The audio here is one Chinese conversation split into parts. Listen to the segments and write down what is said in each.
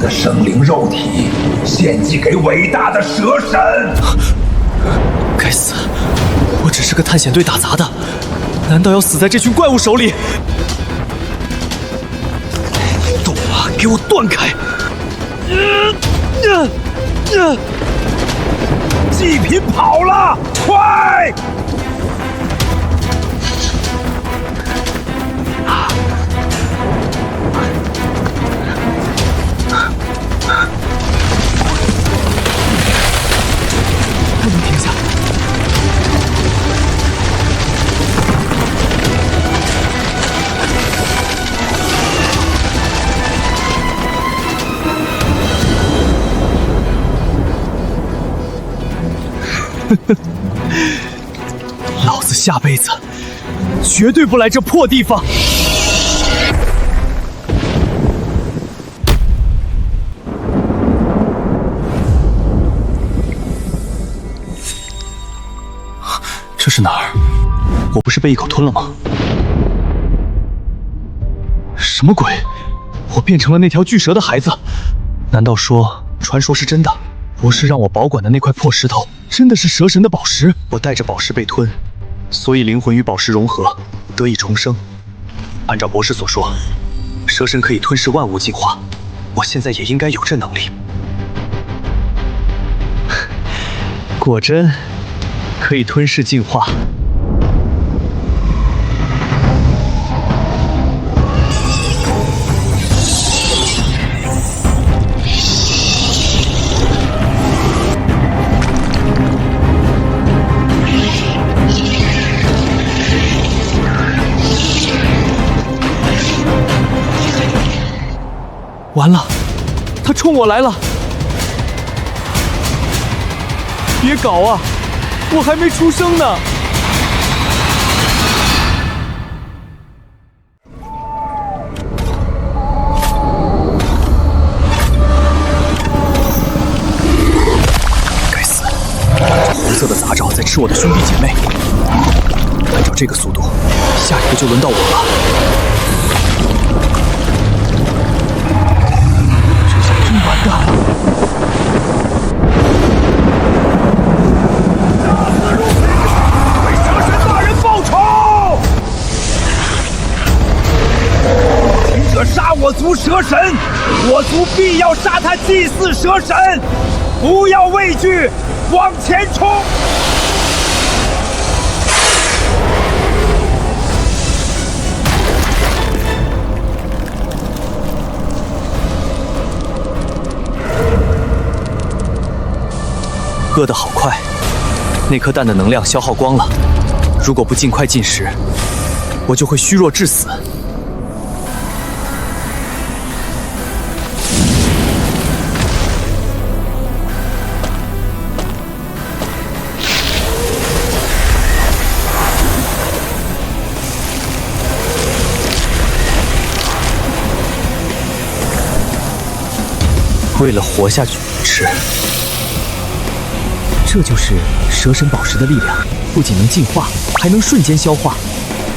的生灵肉体献祭给伟大的蛇神。该死！我只是个探险队打杂的，难道要死在这群怪物手里？动啊！给我断开！祭品跑了，快！不能停下！老子下辈子绝对不来这破地方！这是哪儿？我不是被一口吞了吗？什么鬼？我变成了那条巨蛇的孩子？难道说传说是真的？博士让我保管的那块破石头，真的是蛇神的宝石？我带着宝石被吞，所以灵魂与宝石融合，得以重生。按照博士所说，蛇神可以吞噬万物进化，我现在也应该有这能力。果真可以吞噬进化。完了，他冲我来了！别搞啊，我还没出生呢！该死，这红色的杂爪在吃我的兄弟姐妹。按照这个速度，下一个就轮到我了。完蛋了！为蛇神大人报仇！听者杀我族蛇神，我族必要杀他祭祀蛇神！不要畏惧，往前冲！饿得好快，那颗蛋的能量消耗光了。如果不尽快进食，我就会虚弱致死。为了活下去，吃。这就是蛇神宝石的力量，不仅能进化，还能瞬间消化，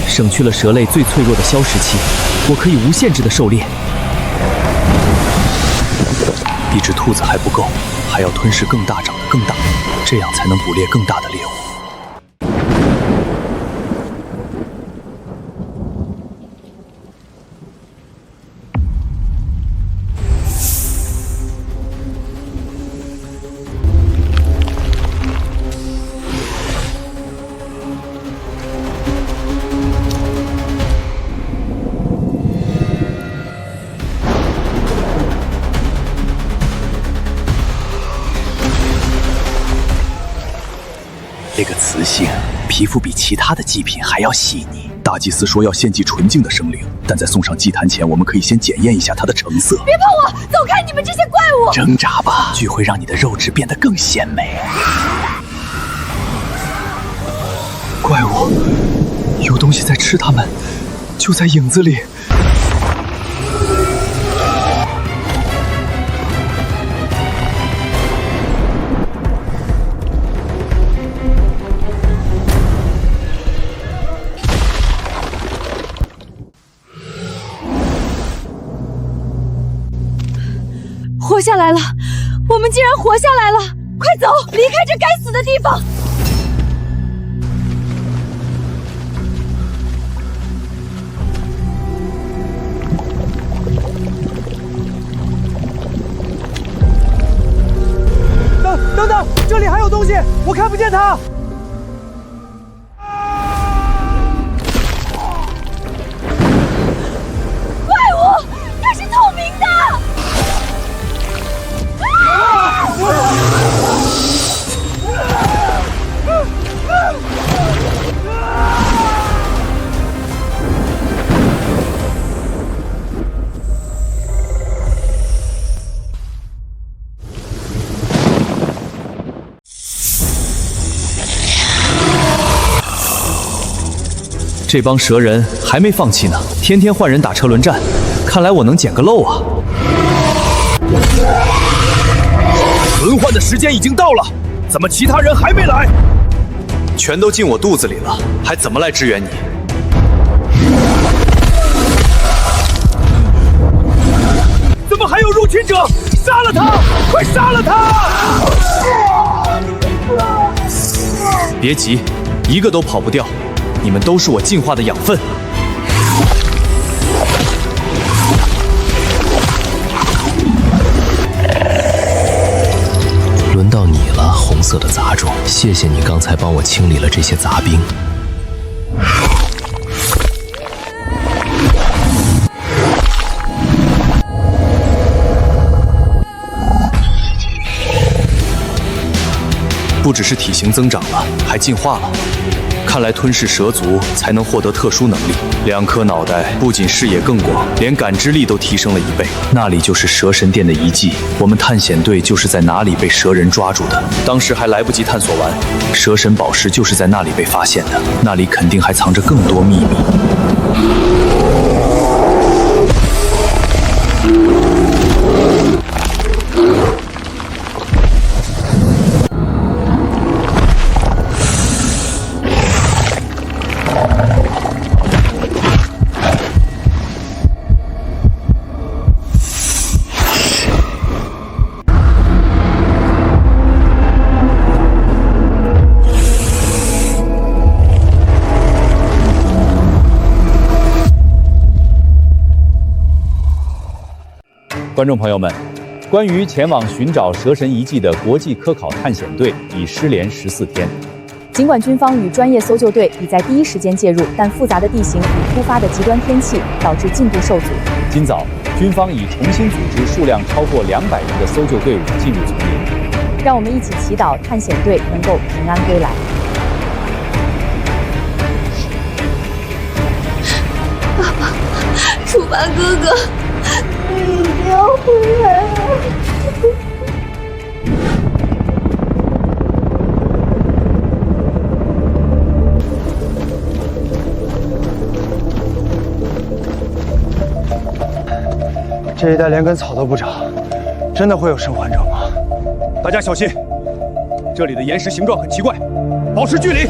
省去了蛇类最脆弱的消食期。我可以无限制的狩猎。一只兔子还不够，还要吞噬更大长得更大，这样才能捕猎更大的猎物。这个雌性皮肤比其他的祭品还要细腻。大祭司说要献祭纯净的生灵，但在送上祭坛前，我们可以先检验一下它的成色。别碰我！走开！你们这些怪物！挣扎吧，聚会让你的肉质变得更鲜美。怪物，有东西在吃它们，就在影子里。活下来了！我们竟然活下来了！快走，离开这该死的地方！等等，这里还有东西，我看不见它。怪物，它是透明的！这帮蛇人还没放弃呢，天天换人打车轮战，看来我能捡个漏啊！轮换的时间已经到了，怎么其他人还没来？全都进我肚子里了，还怎么来支援你？怎么还有入侵者？杀了他！快杀了他！别急，一个都跑不掉。你们都是我进化的养分。轮到你了，红色的杂种！谢谢你刚才帮我清理了这些杂兵。不只是体型增长了，还进化了。看来吞噬蛇族才能获得特殊能力。2颗脑袋不仅视野更广，连感知力都提升了1倍。那里就是蛇神殿的遗迹，我们探险队就是在哪里被蛇人抓住的。当时还来不及探索完，蛇神宝石就是在那里被发现的。那里肯定还藏着更多秘密。观众朋友们，关于前往寻找蛇神遗迹的国际科考探险队已失联14天。尽管军方与专业搜救队已在第一时间介入，但复杂的地形与突发的极端天气导致进度受阻。今早，军方已重新组织数量超过200人的搜救队伍进入丛林。让我们一起祈祷探险队能够平安归来。爸爸，楚巴哥哥，你一定要回来啊！这一带连根草都不长，真的会有生还者吗？大家小心，这里的岩石形状很奇怪，保持距离。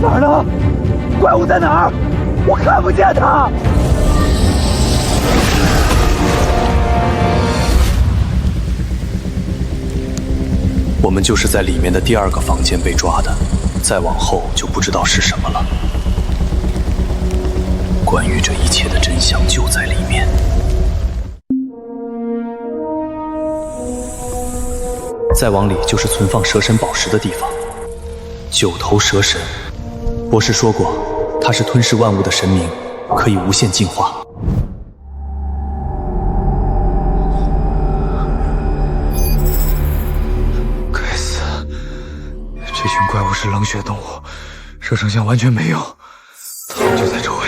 哪儿呢？怪物在哪儿？我看不见它。我们就是在里面的第2个房间被抓的，再往后就不知道是什么了。关于这一切的真相就在里面。再往里就是存放蛇神宝石的地方。9头蛇神。博士说过，他是吞噬万物的神明，可以无限进化。该死！这群群怪物是冷血动物，蛇丞相完全没有，他们就在周围。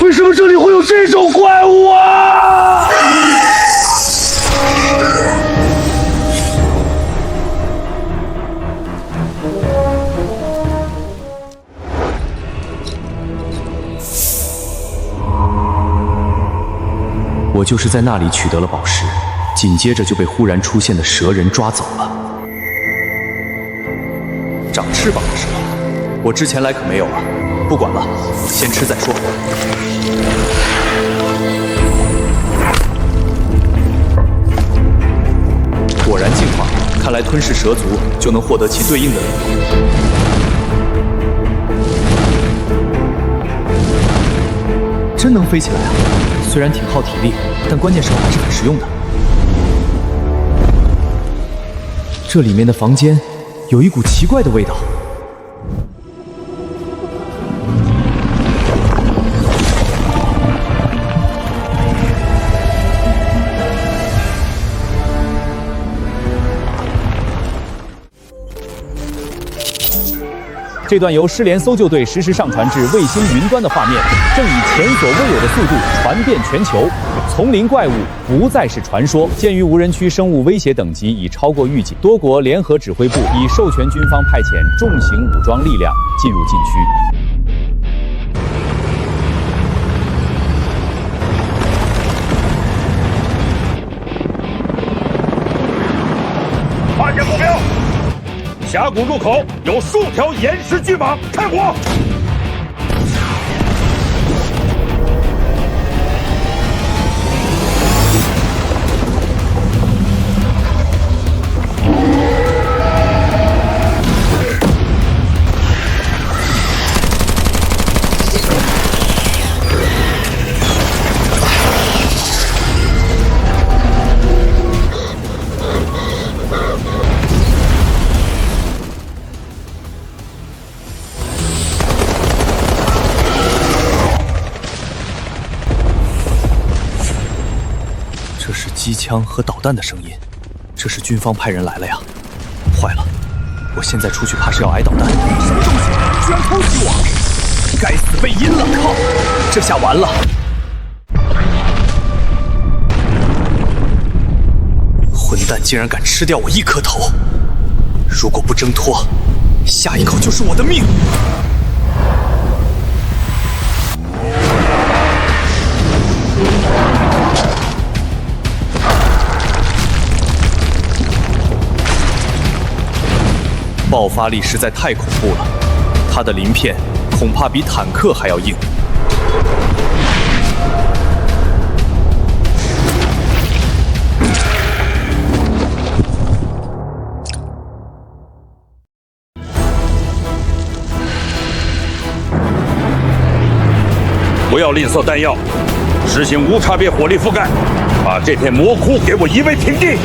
为什么这里会有这种怪物啊？我就是在那里取得了宝石，紧接着就被忽然出现的蛇人抓走了。长翅膀的蛇，我之前来可没有啊。不管了，先吃再说。果然进化，看来吞噬蛇族就能获得其对应的能力。真能飞起来啊！虽然挺耗体力，但关键时候还是很实用的。这里面的房间有一股奇怪的味道。这段由失联搜救队实时上传至卫星云端的画面，正以前所未有的速度传遍全球。丛林怪物不再是传说。鉴于无人区生物威胁等级已超过预警，多国联合指挥部已授权军方派遣重型武装力量进入禁区。发现目标。峡谷入口有数条岩石巨蟒，开火！这是机枪和导弹的声音，这是军方派人来了呀！坏了，我现在出去怕是要挨导弹。什么东西？居然偷袭我！该死，被阴了！靠，这下完了！混蛋竟然敢吃掉我一颗头！如果不挣脱，下一口就是我的命！爆发力实在太恐怖了，它的鳞片恐怕比坦克还要硬。不要吝啬弹药，实行无差别火力覆盖，把这片魔窟给我夷为平地！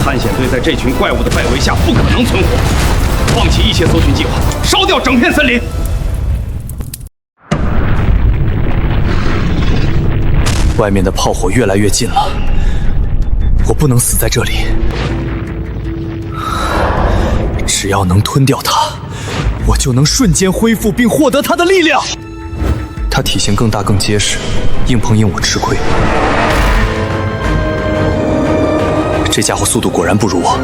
探险队在这群怪物的外围下不可能存活，放弃一切搜寻计划，烧掉整片森林。外面的炮火越来越近了，我不能死在这里。只要能吞掉它，我就能瞬间恢复并获得它的力量。它体型更大更结实，硬碰硬我吃亏。这家伙速度果然不如我，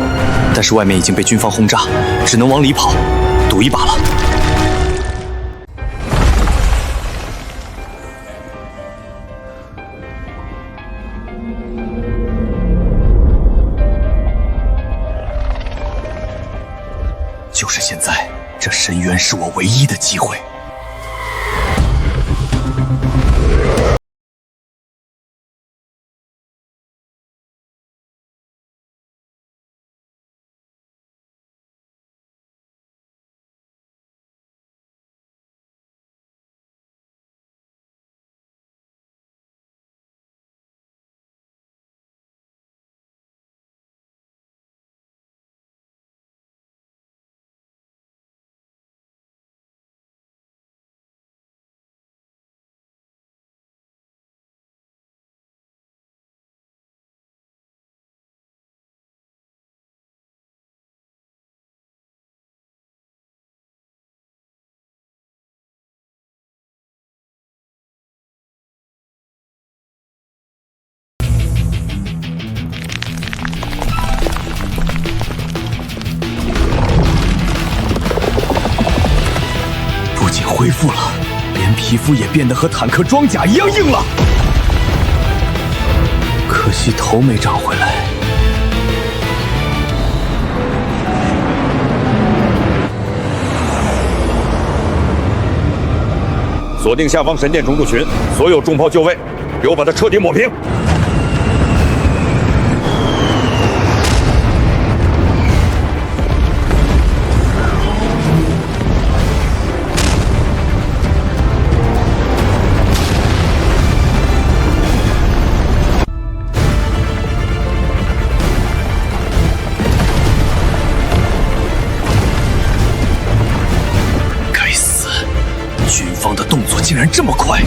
但是外面已经被军方轰炸，只能往里跑，赌一把了。就是现在，这深渊是我唯一的机会。恢复了，连皮肤也变得和坦克装甲一样硬了。可惜头没长回来。锁定下方神殿中路群，所有重炮就位，给我把它彻底抹平。该死，军方的动作竟然这么快！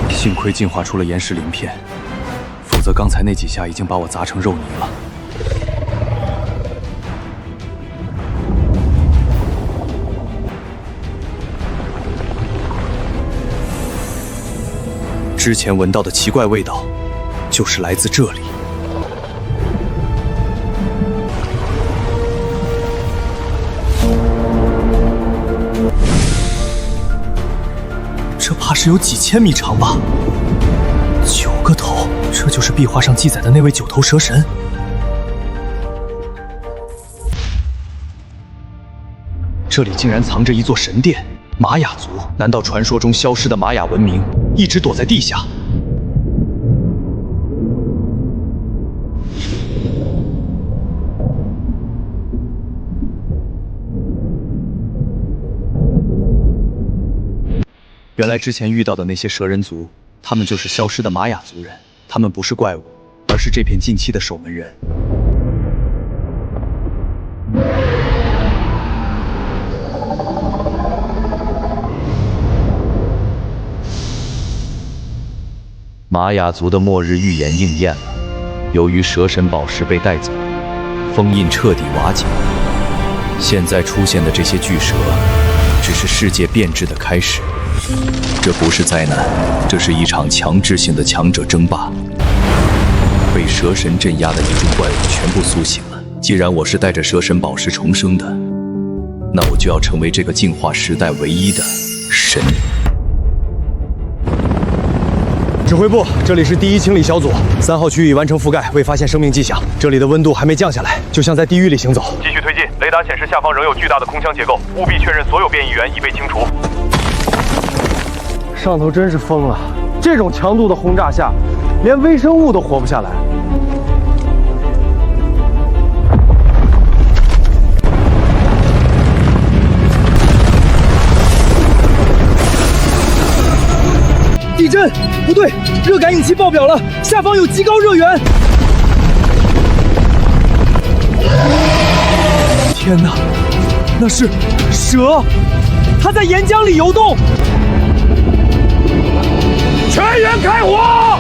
幸亏进化出了岩石鳞片，否则刚才那几下已经把我砸成肉泥了。之前闻到的奇怪味道，就是来自这里。这怕是有几千米长吧？9个头，这就是壁画上记载的那位9头蛇神。这里竟然藏着一座神殿，玛雅族？难道传说中消失的玛雅文明一直躲在地下？原来之前遇到的那些蛇人族，他们就是消失的玛雅族人。他们不是怪物，而是这片禁区的守门人。玛雅族的末日预言应验了。由于蛇神宝石被带走，封印彻底瓦解。现在出现的这些巨蛇，只是世界变质的开始。这不是灾难，这是一场强制性的强者争霸。被蛇神镇压的一众怪物全部苏醒了。既然我是带着蛇神宝石重生的，那我就要成为这个进化时代唯一的神。指挥部，这里是第1清理小组，3号区已完成覆盖，未发现生命迹象。这里的温度还没降下来，就像在地狱里行走。继续推进，雷达显示下方仍有巨大的空腔结构，务必确认所有变异源已被清除。上头真是疯了，这种强度的轰炸下，连微生物都活不下来。地震！不对，热感应器爆表了，下方有极高热源。天哪，那是蛇，它在岩浆里游动。全员开火！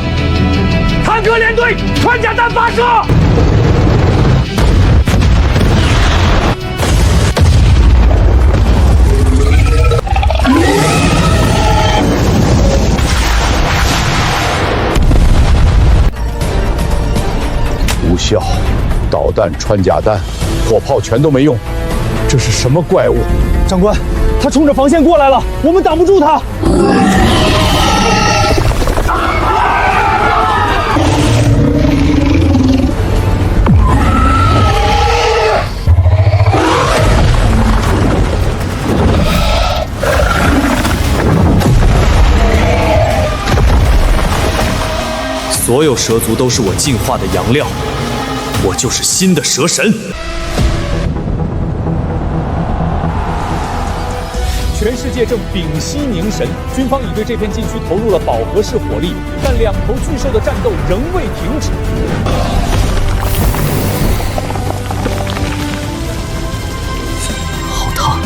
坦克连队，穿甲弹发射！无效，导弹、穿甲弹、火炮全都没用。这是什么怪物？长官，他冲着防线过来了，我们挡不住他。所有蛇族都是我进化的养料，我就是新的蛇神。全世界正屏息凝神，军方已对这片禁区投入了饱和式火力，但2头巨兽的战斗仍未停止。好烫，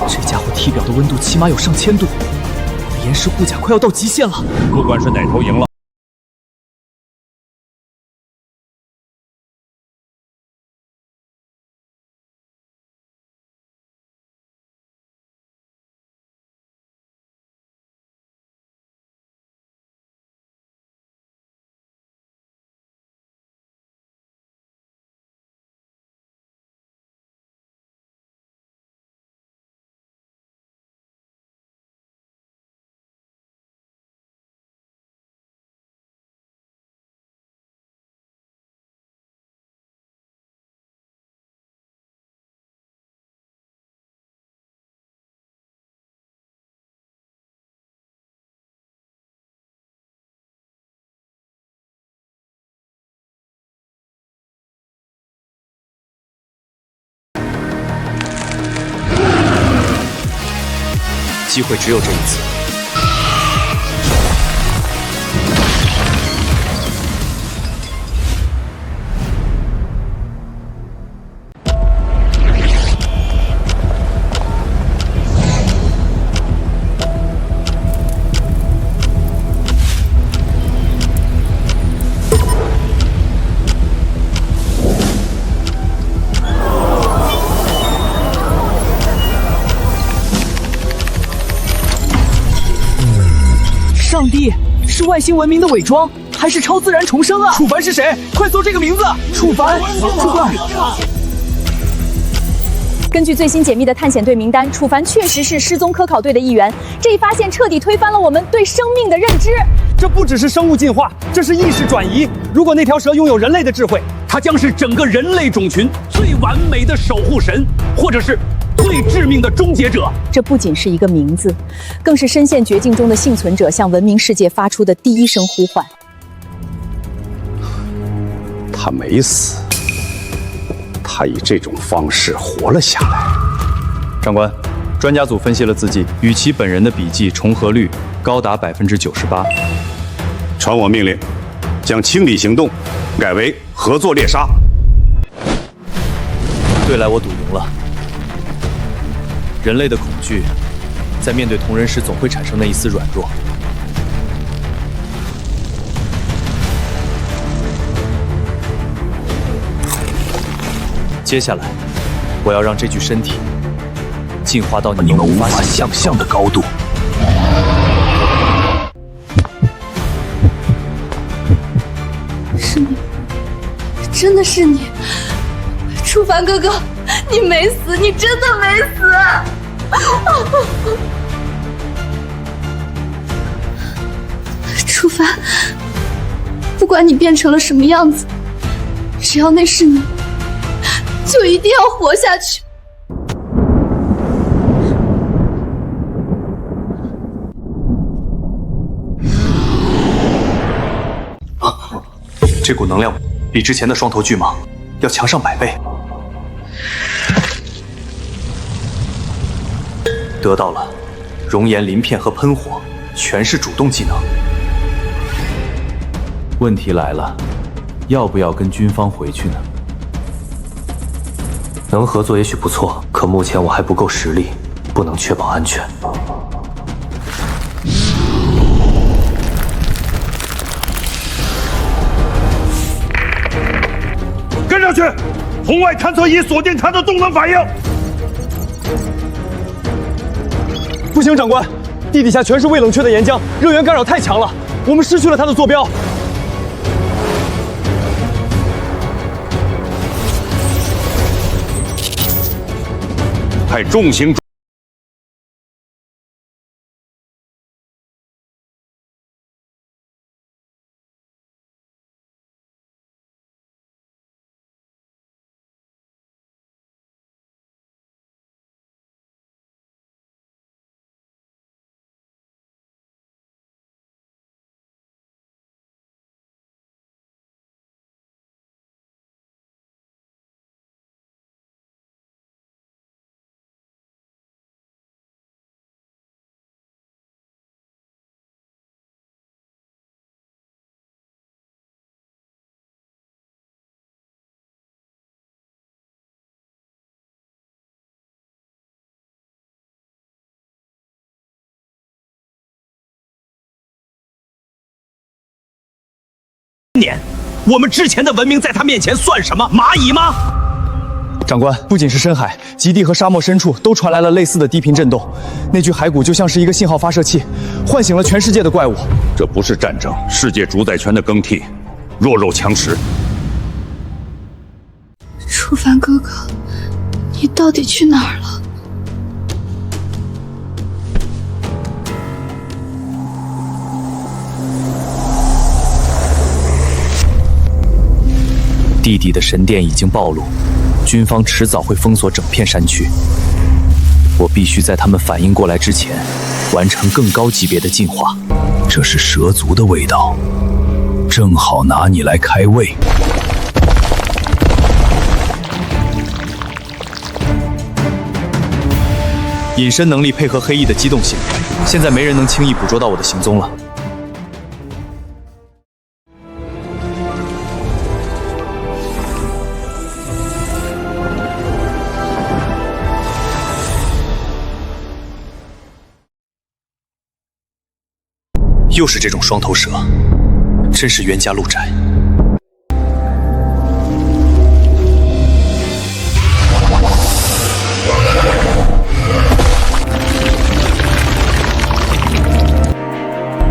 这家伙体表的温度起码有上1000度，我的岩石护甲快要到极限了。不管是哪头赢了。机会只有这一次。上帝，是外星文明的伪装，还是超自然重生啊？楚凡是谁？快搜这个名字！楚凡，楚凡。根据最新解密的探险队名单，楚凡确实是失踪科考队的一员。这一发现彻底推翻了我们对生命的认知。这不只是生物进化，这是意识转移。如果那条蛇拥有人类的智慧，它将是整个人类种群最完美的守护神，或者是最致命的终结者。这不仅是一个名字，更是深陷绝境中的幸存者向文明世界发出的第一声呼唤。他没死，他以这种方式活了下来。长官，专家组分析了字迹，与其本人的笔迹重合率高达98%。传我命令，将清理行动改为合作猎杀。对来我赌赢了。人类的恐惧，在面对同人时总会产生那一丝软弱。接下来，我要让这具身体进化到你们无法想象的高度。是你，真的是你，楚凡哥哥，你没死，你真的没死。楚凡，不管你变成了什么样子，只要那是你，就一定要活下去。这股能量比之前的双头巨蟒要强上100倍。得到了熔岩鳞片和喷火，全是主动技能。问题来了，要不要跟军方回去呢？能合作也许不错，可目前我还不够实力，不能确保安全。跟上去！红外探测仪锁定他的动能反应。不行，长官，地底下全是未冷却的岩浆，热源干扰太强了，我们失去了他的坐标。派重型年，我们之前的文明在他面前算什么？蚂蚁吗？长官，不仅是深海、极地和沙漠深处都传来了类似的低频震动，那具骸骨就像是一个信号发射器，唤醒了全世界的怪物。这不是战争，世界主宰权的更替，弱肉强食。楚凡哥哥，你到底去哪儿了？地底的神殿已经暴露，军方迟早会封锁整片山区。我必须在他们反应过来之前，完成更高级别的进化。这是蛇族的味道，正好拿你来开胃。隐身能力配合黑翼的机动性，现在没人能轻易捕捉到我的行踪了。又是这种双头蛇，真是冤家路窄。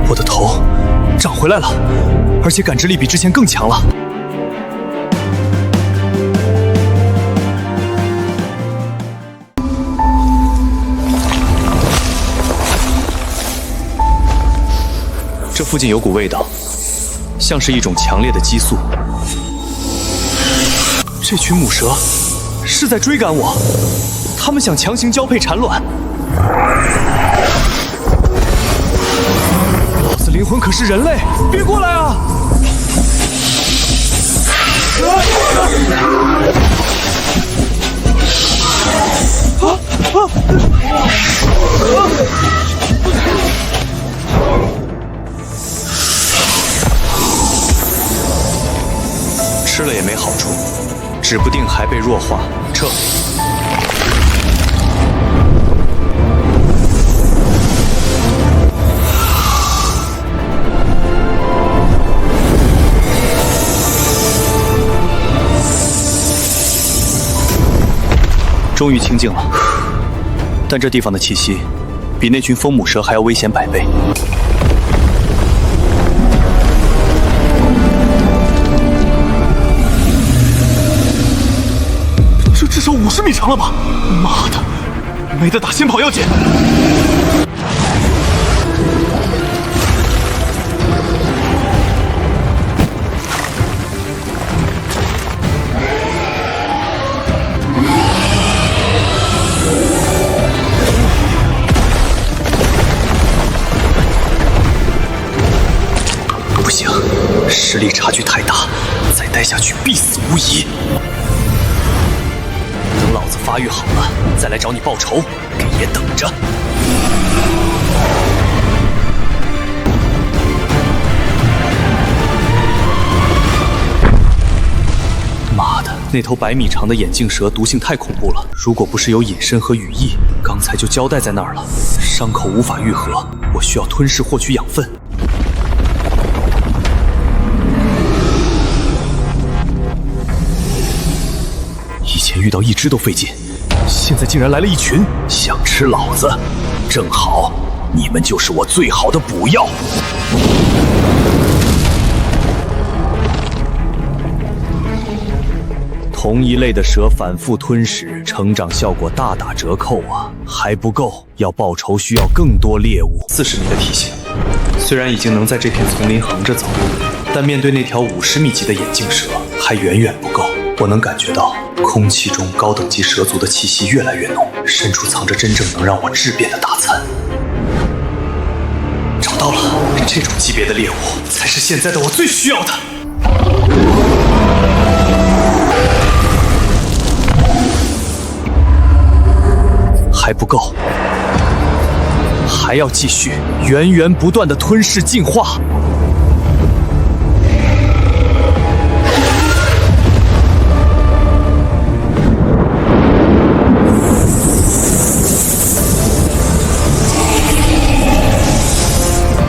我的头长回来了，而且感知力比之前更强了。这附近有股味道，像是一种强烈的激素。这群母蛇是在追赶我，它们想强行交配产卵。老子灵魂可是人类，别过来啊！吃了也没好处，指不定还被弱化。撤！终于清静了，但这地方的气息比那群疯母蛇还要危险100倍。至少50米长了吧？妈的，没得打，先跑要紧。不行，实力差距太大，再待下去必死无疑。等老子发育好了，再来找你报仇，给爷等着！妈的，那头100米长的眼镜蛇毒性太恐怖了，如果不是有隐身和羽翼，刚才就交代在那儿了。伤口无法愈合，我需要吞噬获取养分。以前遇到一只都费劲，现在竟然来了一群，想吃老子，正好，你们就是我最好的补药。同一类的蛇反复吞食，成长效果大打折扣啊！还不够，要报仇需要更多猎物。40米的体型，虽然已经能在这片丛林横着走，但面对那条50米级的眼镜蛇，还远远不够。我能感觉到空气中高等级蛇族的气息越来越浓，深处藏着真正能让我质变的大餐。找到了，这种级别的猎物才是现在的我最需要的。还不够，还要继续源源不断的吞噬进化。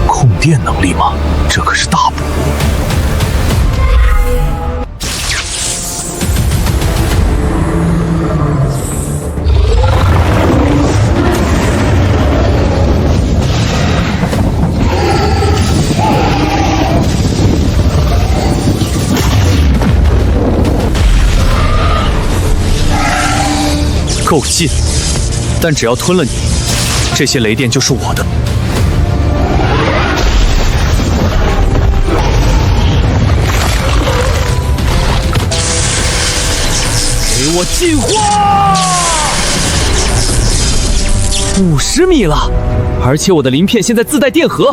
控电能力吗？这可是大补。够近，但只要吞了你，这些雷电就是我的。给我进化！50米了，而且我的鳞片现在自带电荷，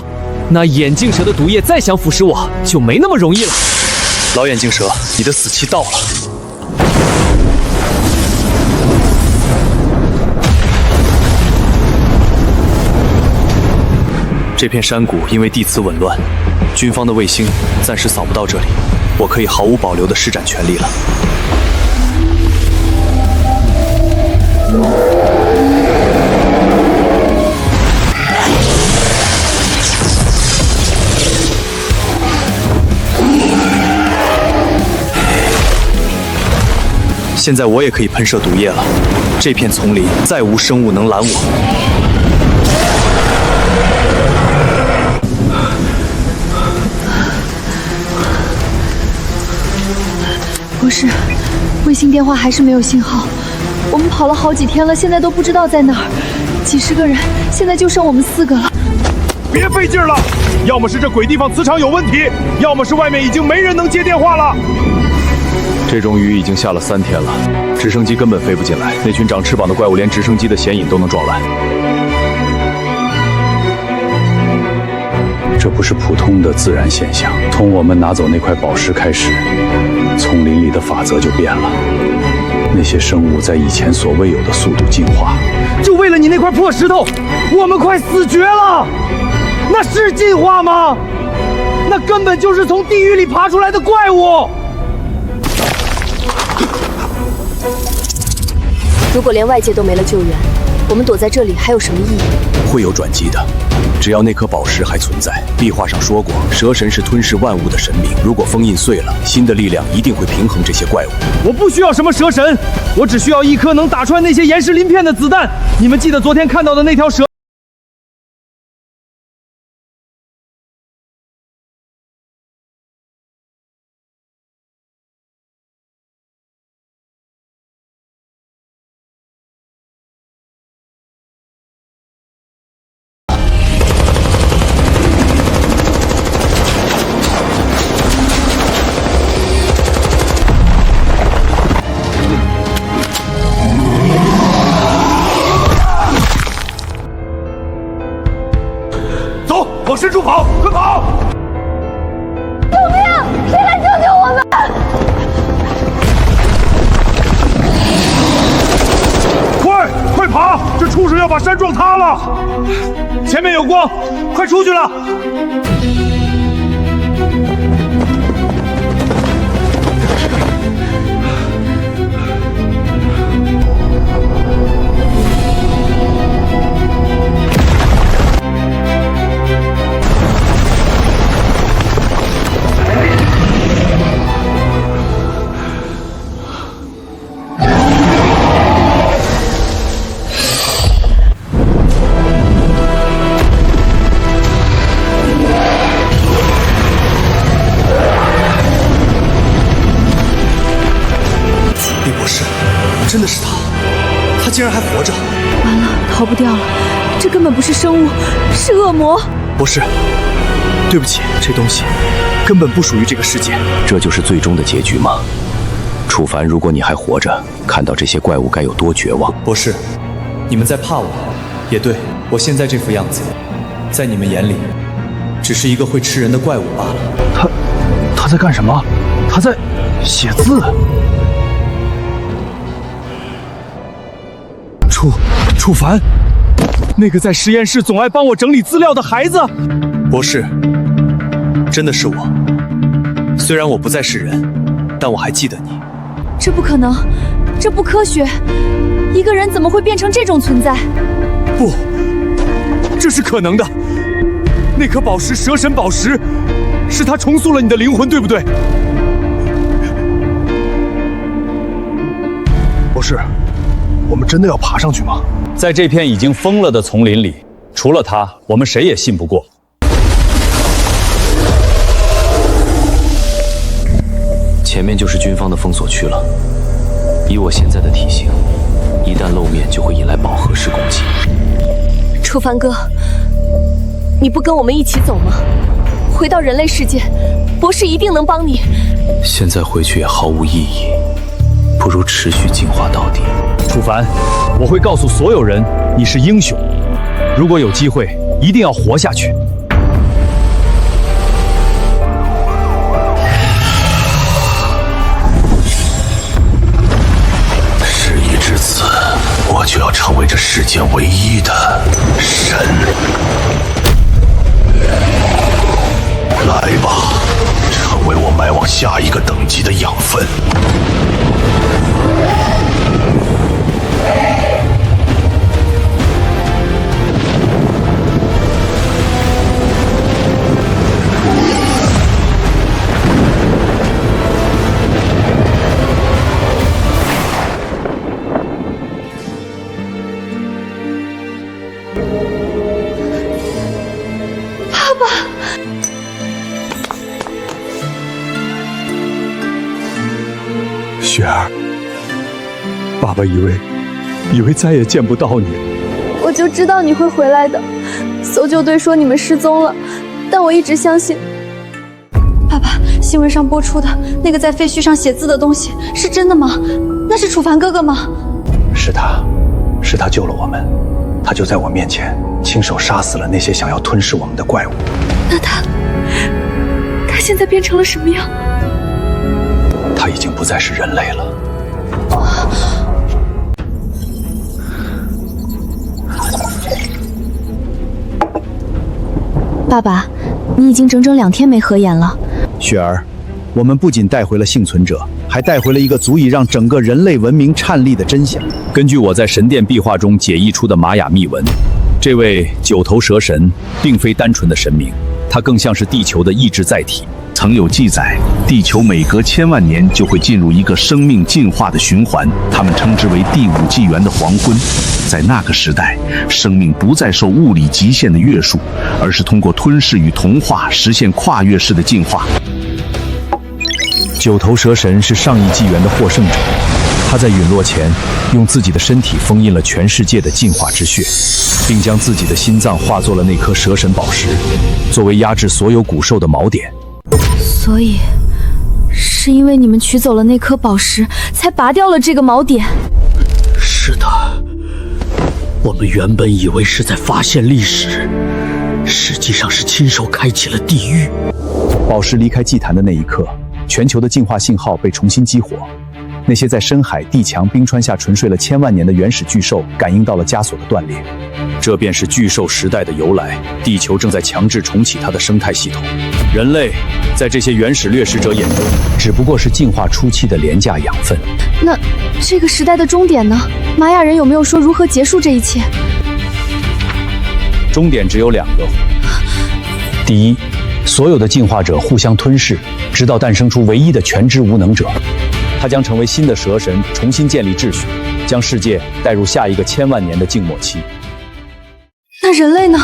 那眼镜蛇的毒液再想腐蚀我，就没那么容易了。老眼镜蛇，你的死期到了。这片山谷因为地磁紊乱，军方的卫星暂时扫不到这里，我可以毫无保留地施展全力了。现在我也可以喷射毒液了，这片丛林再无生物能拦我。博士，卫星电话还是没有信号，我们跑了好几天了，现在都不知道在哪儿。几十个人，现在就剩我们4个了。别费劲了，要么是这鬼地方磁场有问题，要么是外面已经没人能接电话了。这种雨已经下了3天了，直升机根本飞不进来。那群长翅膀的怪物连直升机的舷引都能撞烂。这不是普通的自然现象。从我们拿走那块宝石开始，丛林里的法则就变了。那些生物在以前所未有的速度进化。就为了你那块破石头，我们快死绝了！那是进化吗？那根本就是从地狱里爬出来的怪物！如果连外界都没了救援，我们躲在这里还有什么意义？会有转机的，只要那颗宝石还存在。壁画上说过，蛇神是吞噬万物的神明，如果封印碎了，新的力量一定会平衡这些怪物。我不需要什么蛇神，我只需要一颗能打穿那些岩石鳞片的子弹。你们记得昨天看到的那条蛇？往深处跑，快跑！救命！谁来救救我们？快爬！这畜生要把山撞塌了！前面有光，快出去了！真的是他竟然还活着！完了，逃不掉了，这根本不是生物，是恶魔。博士，对不起，这东西根本不属于这个世界。这就是最终的结局吗？楚凡，如果你还活着，看到这些怪物该有多绝望。博士，你们在怕我，也对，我现在这副样子，在你们眼里，只是一个会吃人的怪物罢了。他在干什么？他在写字。楚凡，那个在实验室总爱帮我整理资料的孩子。博士，真的是我。虽然我不再是人，但我还记得你。这不可能，这不科学。一个人怎么会变成这种存在？不，这是可能的。那颗宝石，蛇神宝石，是他重塑了你的灵魂，对不对？博士，我们真的要爬上去吗？在这片已经封了的丛林里，除了他，我们谁也信不过。前面就是军方的封锁区了。以我现在的体型，一旦露面就会引来饱和式攻击。楚凡哥，你不跟我们一起走吗？回到人类世界，博士一定能帮你。现在回去也毫无意义，不如持续进化到底。楚凡，我会告诉所有人你是英雄，如果有机会，一定要活下去。事已至此，我就要成为这世间唯一的神。来吧，成为我迈往下一个等级的养分。雪儿，爸爸以为再也见不到你了。我就知道你会回来的。搜救队说你们失踪了，但我一直相信。爸爸，新闻上播出的那个在废墟上写字的东西是真的吗？那是楚凡哥哥吗？是他救了我们，他就在我面前亲手杀死了那些想要吞噬我们的怪物。那他现在变成了什么样？他已经不再是人类了。爸爸，你已经整整2天没合眼了。雪儿，我们不仅带回了幸存者，还带回了一个足以让整个人类文明颤栗的真相。根据我在神殿壁画中解译出的玛雅密文，这位9头蛇神并非单纯的神明，他更像是地球的意志载体。曾有记载，地球每隔1000万年就会进入一个生命进化的循环，他们称之为第5纪元的黄昏。在那个时代，生命不再受物理极限的约束，而是通过吞噬与同化实现跨越式的进化。9头蛇神是上一纪元的获胜者，他在陨落前用自己的身体封印了全世界的进化之血，并将自己的心脏化作了那颗蛇神宝石，作为压制所有古兽的锚点。所以，是因为你们取走了那颗宝石，才拔掉了这个锚点。是的，我们原本以为是在发现历史，实际上是亲手开启了地狱。宝石离开祭坛的那一刻，全球的进化信号被重新激活。那些在深海、地墙、冰川下沉睡了1000万年的原始巨兽感应到了枷锁的断裂，这便是巨兽时代的由来。地球正在强制重启它的生态系统，人类在这些原始掠食者眼中只不过是进化初期的廉价养分。那这个时代的终点呢？玛雅人有没有说如何结束这一切？终点只有2个。第一，所有的进化者互相吞噬，直到诞生出唯一的全知无能者。他将成为新的蛇神，重新建立秩序，将世界带入下一个1000万年的静默期。那人类呢？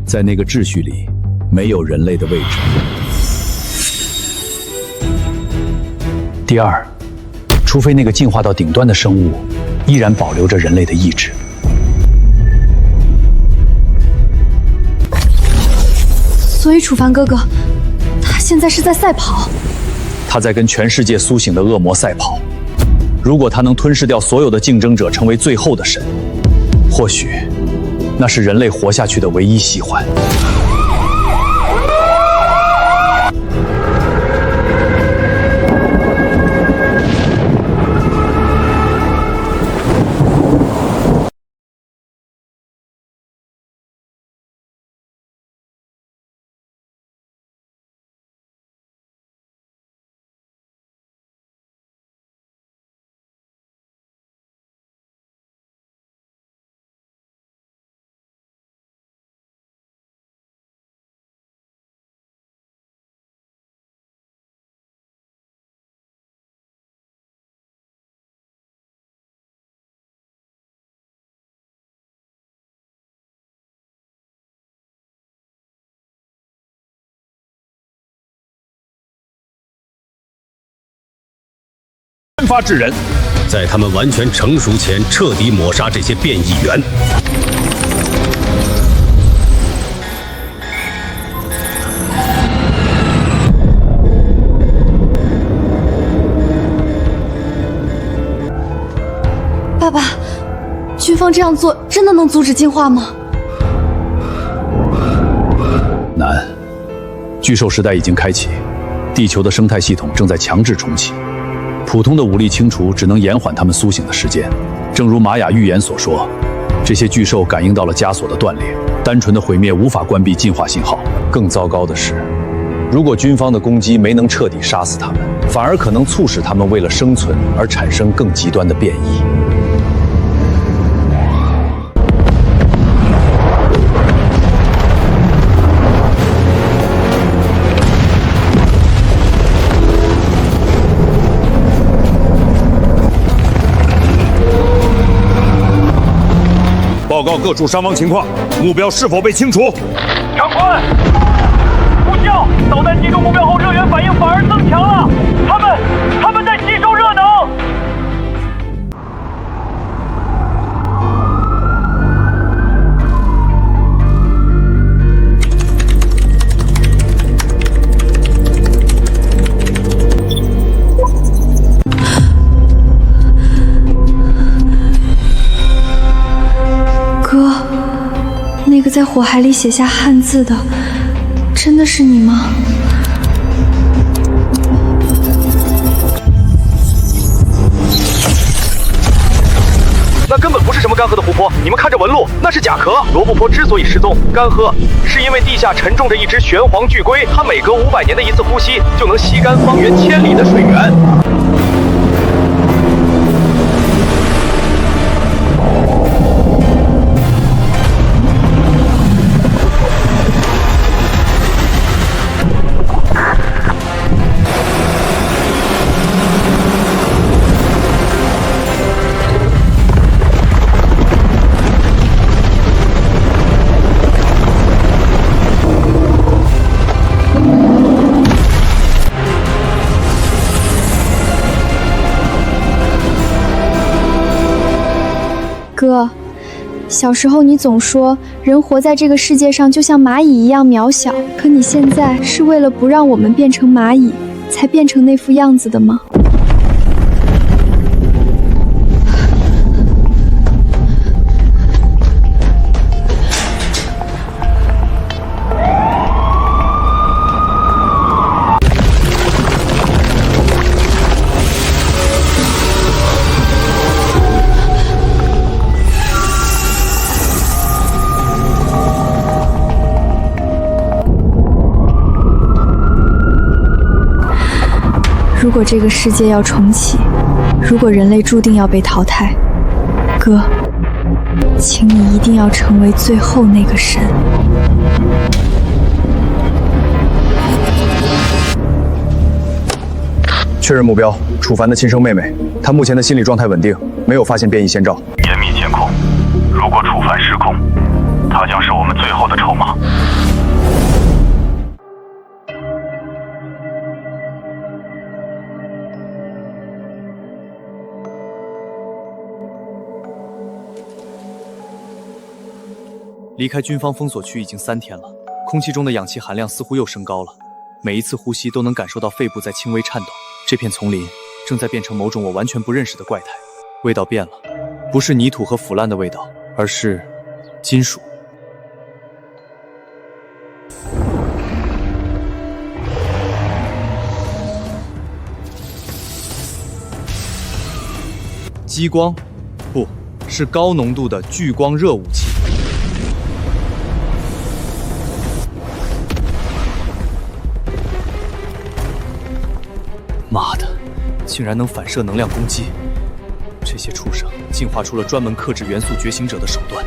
在那个秩序里，没有人类的位置。第二，除非那个进化到顶端的生物依然保留着人类的意志。所以楚凡哥哥，他现在是在赛跑。他在跟全世界苏醒的恶魔赛跑。如果他能吞噬掉所有的竞争者，成为最后的神，或许那是人类活下去的唯一喜欢。先发制人，在他们完全成熟前，彻底抹杀这些变异源。爸爸，军方这样做真的能阻止进化吗？难。巨兽时代已经开启，地球的生态系统正在强制重启。普通的武力清除只能延缓他们苏醒的时间。正如玛雅预言所说，这些巨兽感应到了枷锁的断裂，单纯的毁灭无法关闭进化信号。更糟糕的是，如果军方的攻击没能彻底杀死他们，反而可能促使他们为了生存而产生更极端的变异。报告各处伤亡情况，目标是否被清除？长官，呼叫！导弹击中目标后，热源反应反而增强了。他们在吸收热能。哥，那个在火海里写下汉字的，真的是你吗？那根本不是什么干涸的湖泊，你们看这纹路，那是甲壳。罗布泊之所以失踪、干涸，是因为地下沉重着一只玄黄巨龟，它每隔500年的一次呼吸，就能吸干方圆1000里的水源。哥，小时候你总说人活在这个世界上就像蚂蚁一样渺小，可你现在是为了不让我们变成蚂蚁，才变成那副样子的吗？如果这个世界要重启，如果人类注定要被淘汰，哥，请你一定要成为最后那个神。确认目标，楚凡的亲生妹妹，她目前的心理状态稳定，没有发现变异先兆。严密监控，如果楚凡失控，他将是我们最后的筹码。离开军方封锁区已经3天了，空气中的氧气含量似乎又升高了，每一次呼吸都能感受到肺部在轻微颤抖。这片丛林正在变成某种我完全不认识的怪态，味道变了，不是泥土和腐烂的味道，而是金属。激光，不是高浓度的聚光热武器。妈的，竟然能反射能量攻击！这些畜生进化出了专门克制元素觉醒者的手段。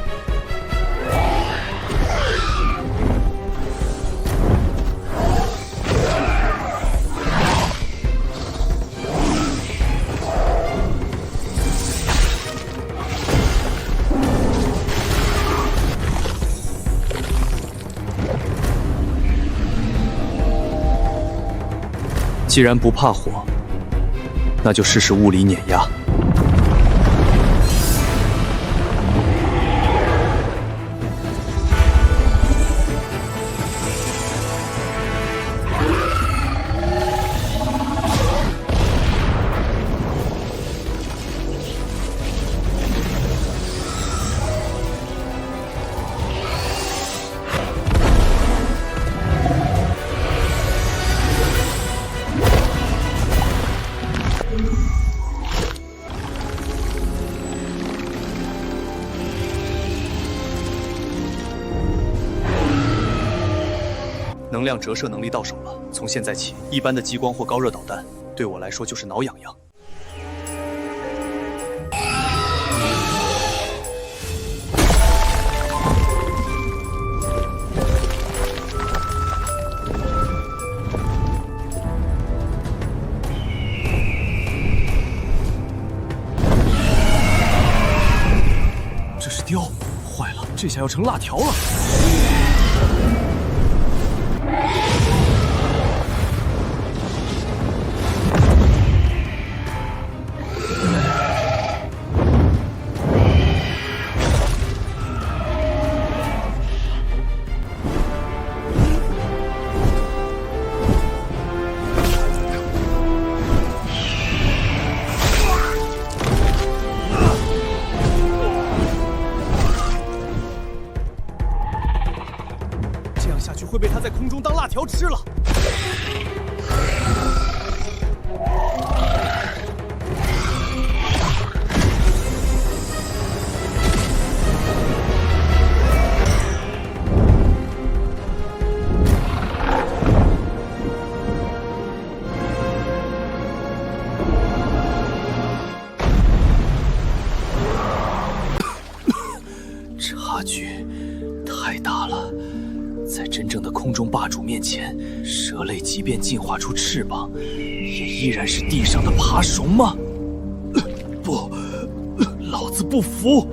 既然不怕火，那就试试物理碾压。能量折射能力到手了。从现在起，一般的激光或高热导弹对我来说就是挠痒痒。这是雕，坏了，这下要成辣条了。这样下去会被他在空中当辣条吃了。差距太大了。在真正的空中霸主面前，蛇类即便进化出翅膀，也依然是地上的爬虫吗？不，老子不服！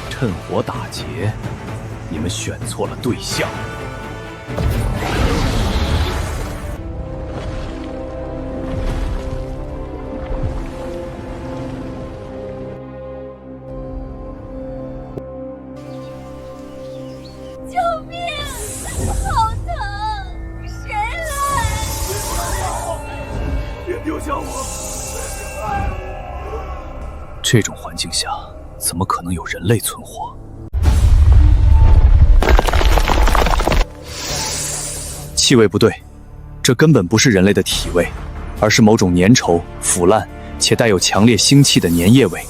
趁火打劫，你们选错了对象。救命！好疼！谁来？别丢下我！这种环境下，怎么可能有人类存活？气味不对，这根本不是人类的体味，而是某种粘稠、腐烂且带有强烈腥气的粘液味。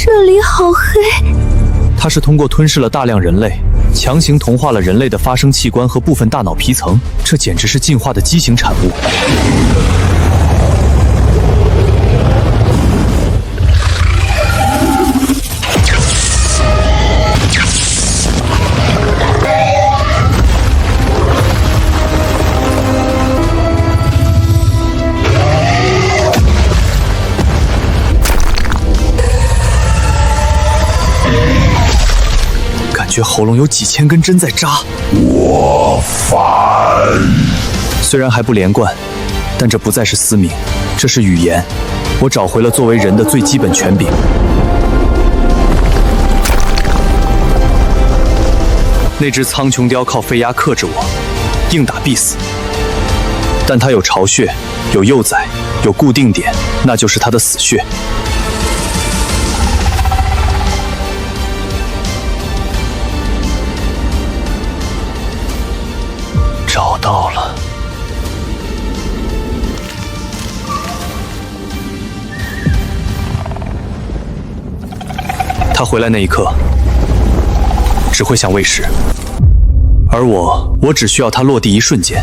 这里好黑。它是通过吞噬了大量人类，强行同化了人类的发声器官和部分大脑皮层，这简直是进化的畸形产物。感觉喉咙有几千根针在扎。我烦。虽然还不连贯，但这不再是嘶鸣，这是语言。我找回了作为人的最基本权柄。那只苍穹雕靠飞鸦克制我，硬打必死。但它有巢穴，有幼崽，有固定点，那就是它的死穴。找到了。他回来那一刻，只会想喂食，而我只需要他落地一瞬间。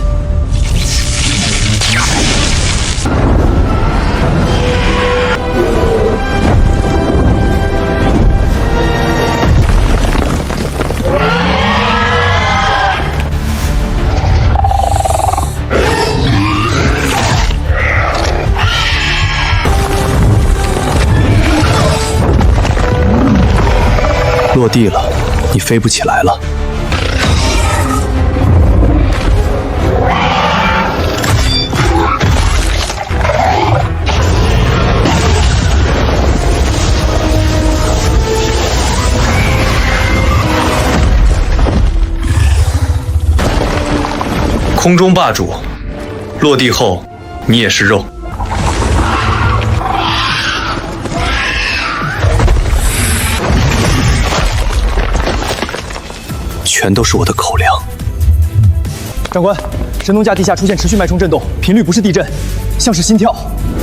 落地了，你飞不起来了。空中霸主，落地后你也是肉。全都是我的口粮。长官，神农架地下出现持续脉冲震动，频率不是地震，像是心跳。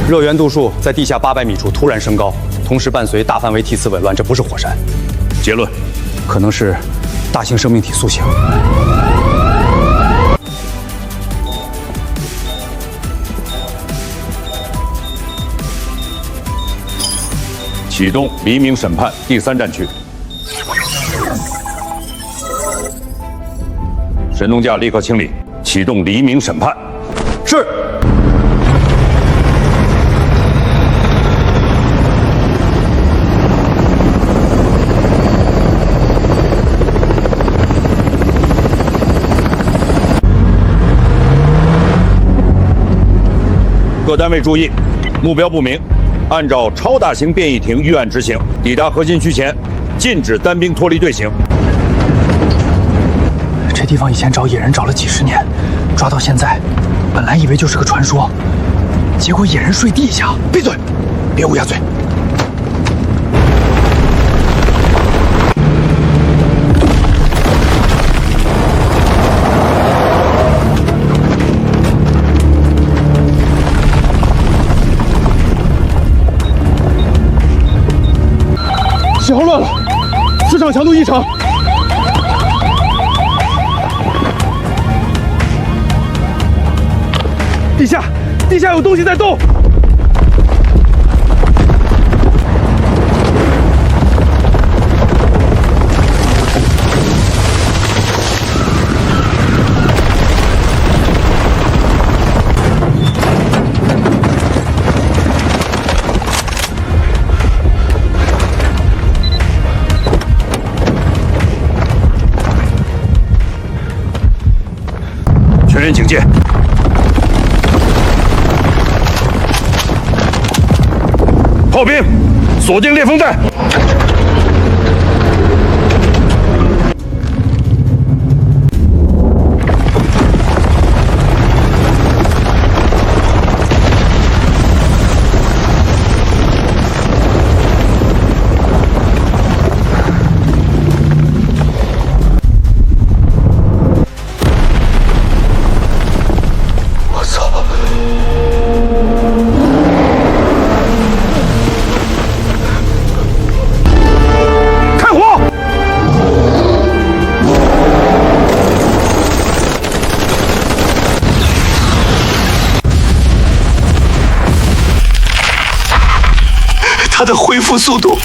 热源度数在地下800米处突然升高，同时伴随大范围梯次紊乱，这不是火山。结论，可能是大型生命体苏醒。启动黎明审判第3战区。神农架立刻清理，启动黎明审判。是。各单位注意，目标不明，按照超大型变异艇预案执行。抵达核心区前，禁止单兵脱离队形。这地方以前找野人找了几10年，抓到现在，本来以为就是个传说，结果野人睡地下。闭嘴，别乌鸦嘴。信号乱了，磁场强度异常。地下有东西在动。全员警戒。炮兵，锁定裂缝带。他的恢复速度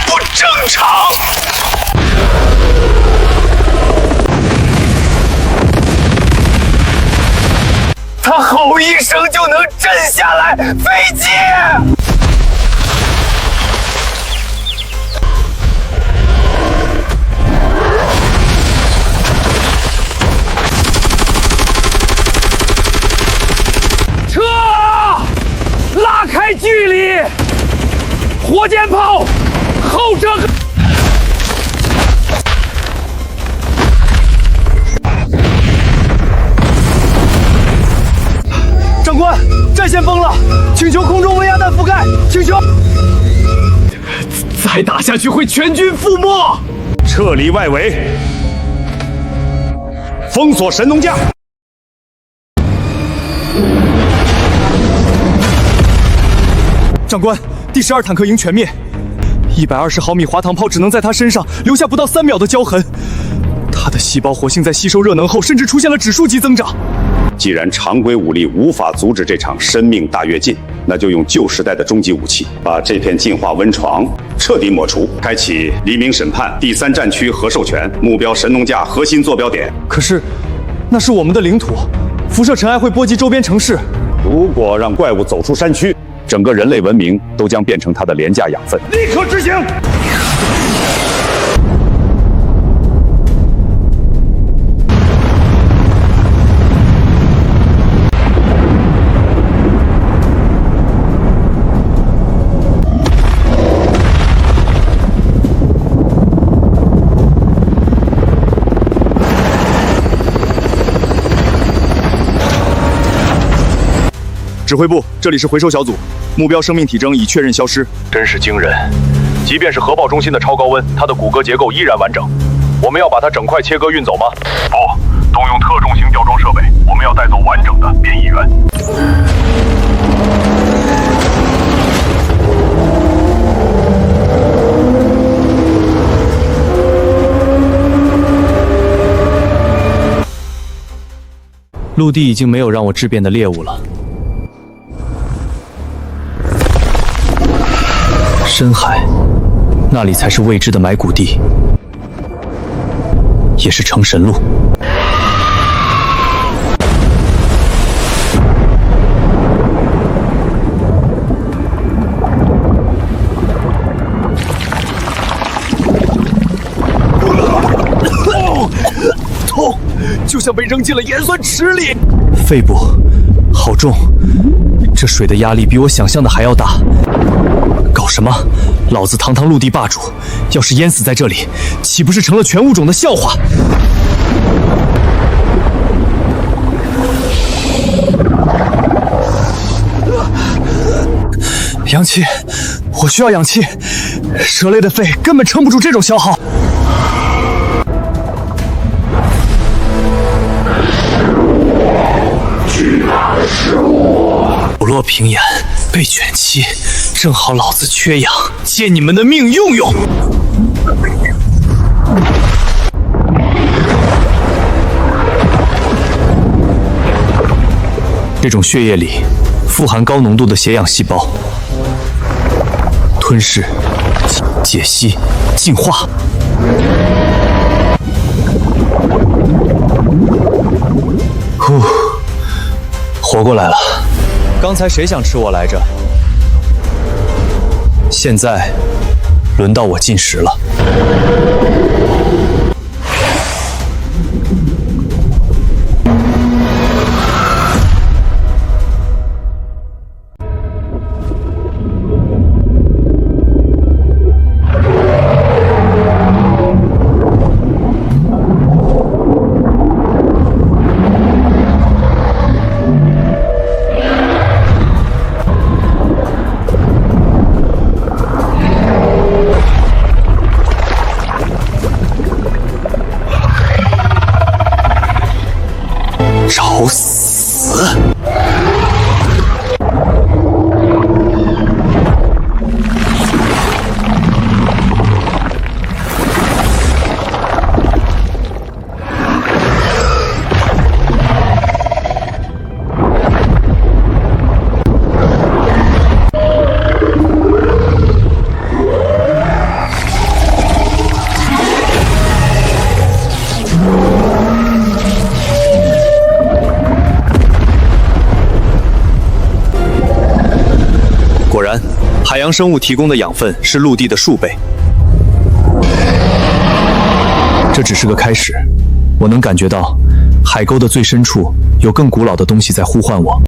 不正常。他吼一声就能震下来飞机。撤！拉开距离。火箭炮，后撤！长官，战线崩了，请求空中微压弹覆盖，请求。再打下去会全军覆没。撤离外围，封锁神农架。长官，第12坦克营全灭，120毫米滑膛炮只能在他身上留下不到3秒的焦痕。他的细胞活性在吸收热能后，甚至出现了指数级增长。既然常规武力无法阻止这场生命大跃进，那就用旧时代的终极武器，把这片进化温床彻底抹除，开启黎明审判第3战区核授权，目标神农架核心坐标点。可是，那是我们的领土，辐射尘埃会波及周边城市。如果让怪物走出山区，整个人类文明都将变成它的廉价养分。立刻执行！指挥部，这里是回收小组，目标生命体征已确认消失。真是惊人，即便是核爆中心的超高温，它的骨骼结构依然完整。我们要把它整块切割运走吗？不，动用特重型吊装设备，我们要带走完整的变异源。陆地已经没有让我质变的猎物了。深海，那里才是未知的埋骨地，也是成神路。痛，就像被扔进了盐酸池里。肺部好重，这水的压力比我想象的还要大。搞什么？老子堂堂陆地霸主，要是淹死在这里，岂不是成了全物种的笑话？氧气，我需要氧气。蛇类的肺根本撑不住这种消耗。巨大的食物，虎落平原，被卷期，正好老子缺氧，借你们的命用用。这种血液里富含高浓度的血氧细胞，吞噬、解析、净化。呼，活过来了。刚才谁想吃我来着？现在轮到我进食了。找死！果然，海洋生物提供的养分是陆地的数倍。这只是个开始，我能感觉到海沟的最深处有更古老的东西在呼唤我。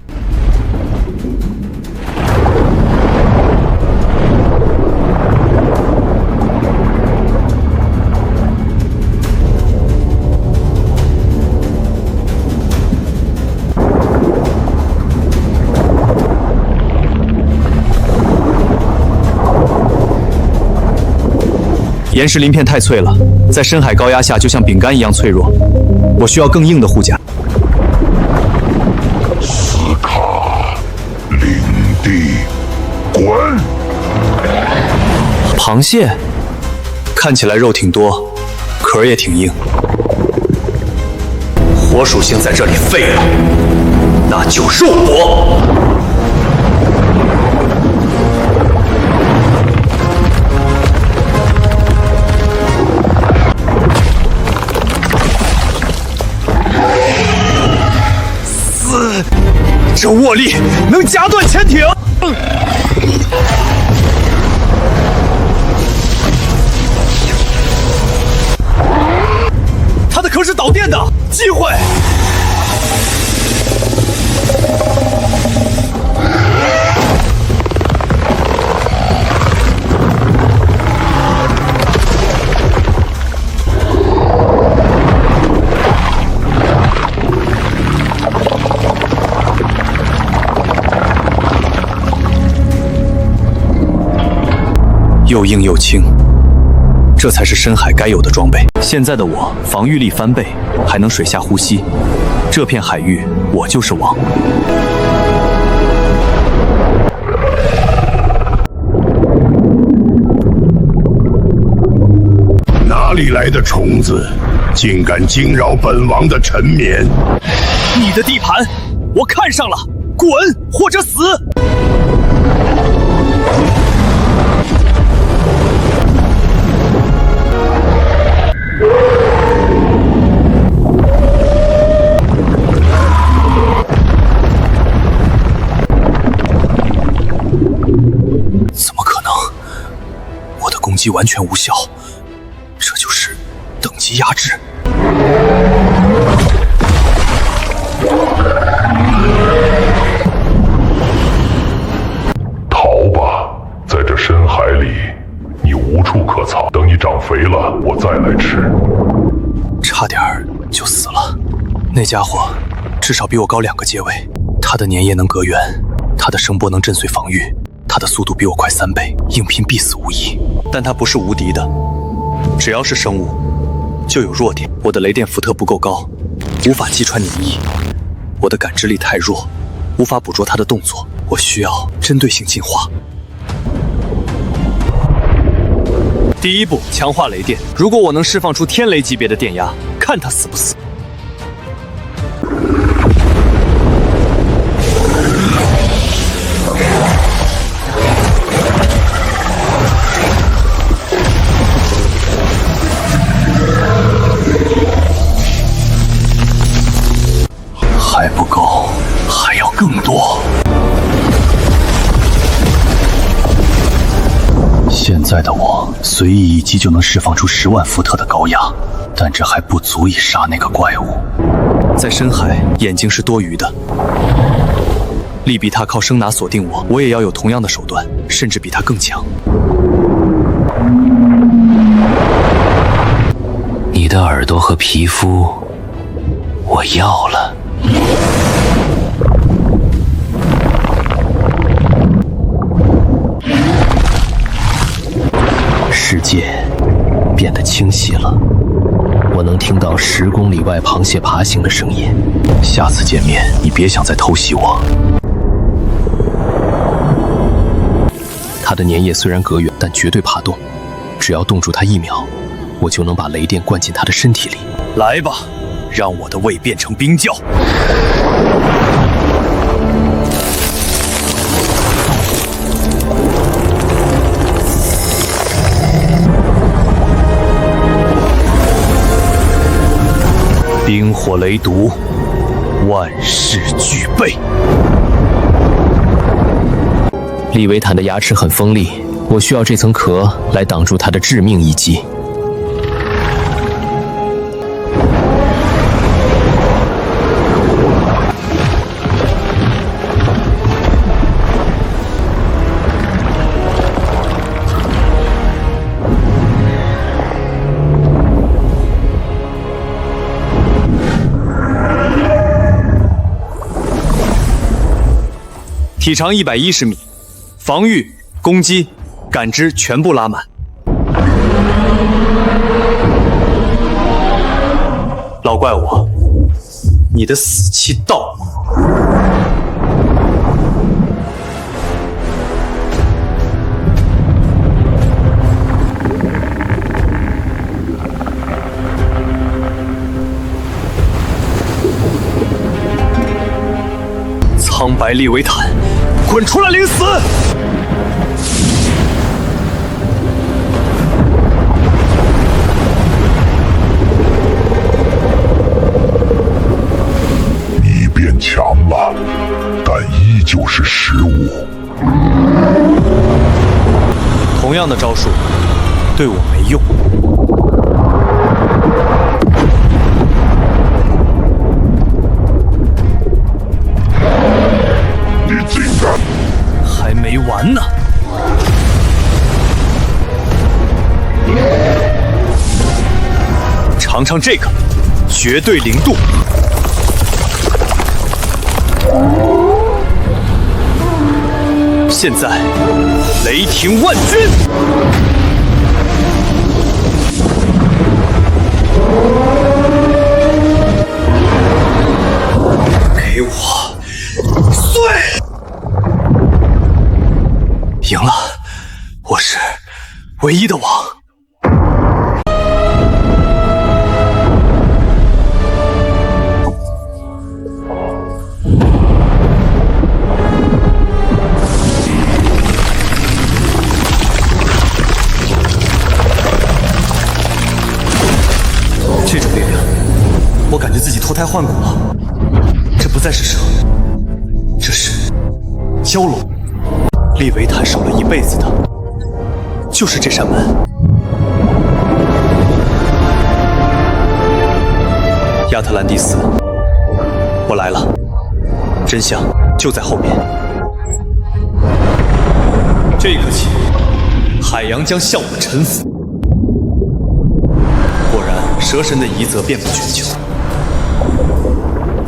岩石鳞片太脆了，在深海高压下就像饼干一样脆弱，我需要更硬的护甲。斯卡，领地，滚！螃蟹看起来肉挺多，壳也挺硬。火属性在这里废了，那就肉搏！这握力能夹断潜艇！它的壳是导电的，机会！又硬又轻，这才是深海该有的装备。现在的我防御力翻倍，还能水下呼吸，这片海域我就是王。哪里来的虫子，竟敢惊扰本王的沉眠？你的地盘，我看上了，滚或者死！怎么可能？我的攻击完全无效，这就是等级压制。逃吧，在这深海里，你无处可藏。等你长肥了，我再来吃。差点就死了。那家伙至少比我高2个阶位，他的粘液能隔远，他的声波能震碎防御，他的速度比我快3倍，硬拼必死无疑。但他不是无敌的，只要是生物，就有弱点。我的雷电伏特不够高，无法击穿粘液；我的感知力太弱，无法捕捉他的动作。我需要针对性进化。第一步，强化雷电。如果我能释放出天雷级别的电压，看他死不死。还不够，还要更多。现在的我随意一击就能释放出10万伏特的高压，但这还不足以杀那个怪物。在深海，眼睛是多余的。利比他靠声呐锁定我，我也要有同样的手段，甚至比他更强。你的耳朵和皮肤，我要了。世界变得清晰了，我能听到10公里外螃蟹爬行的声音。下次见面，你别想再偷袭我。它的粘液虽然隔远，但绝对爬动，只要冻住它1秒，我就能把雷电灌进它的身体里。来吧，让我的胃变成冰窖。冰火雷毒，万事俱备。利维坦的牙齿很锋利，我需要这层壳来挡住它的致命一击。体长110米，防御、攻击、感知全部拉满。老怪物，你的死期到了。苍白利维坦，滚出来领死！你变强了，但依旧是食物。同样的招数，对我没用。还没完呢！尝尝这个，绝对零度。现在，雷霆万钧！赢了，我是唯一的王。这种力量，我感觉自己脱胎换骨了。这不再是蛇，这是蛟龙。利维坦守了一辈子的，就是这扇门。亚特兰蒂斯，我来了，真相就在后面。这一刻起，海洋将向我臣服。果然，蛇神的遗泽遍布全球。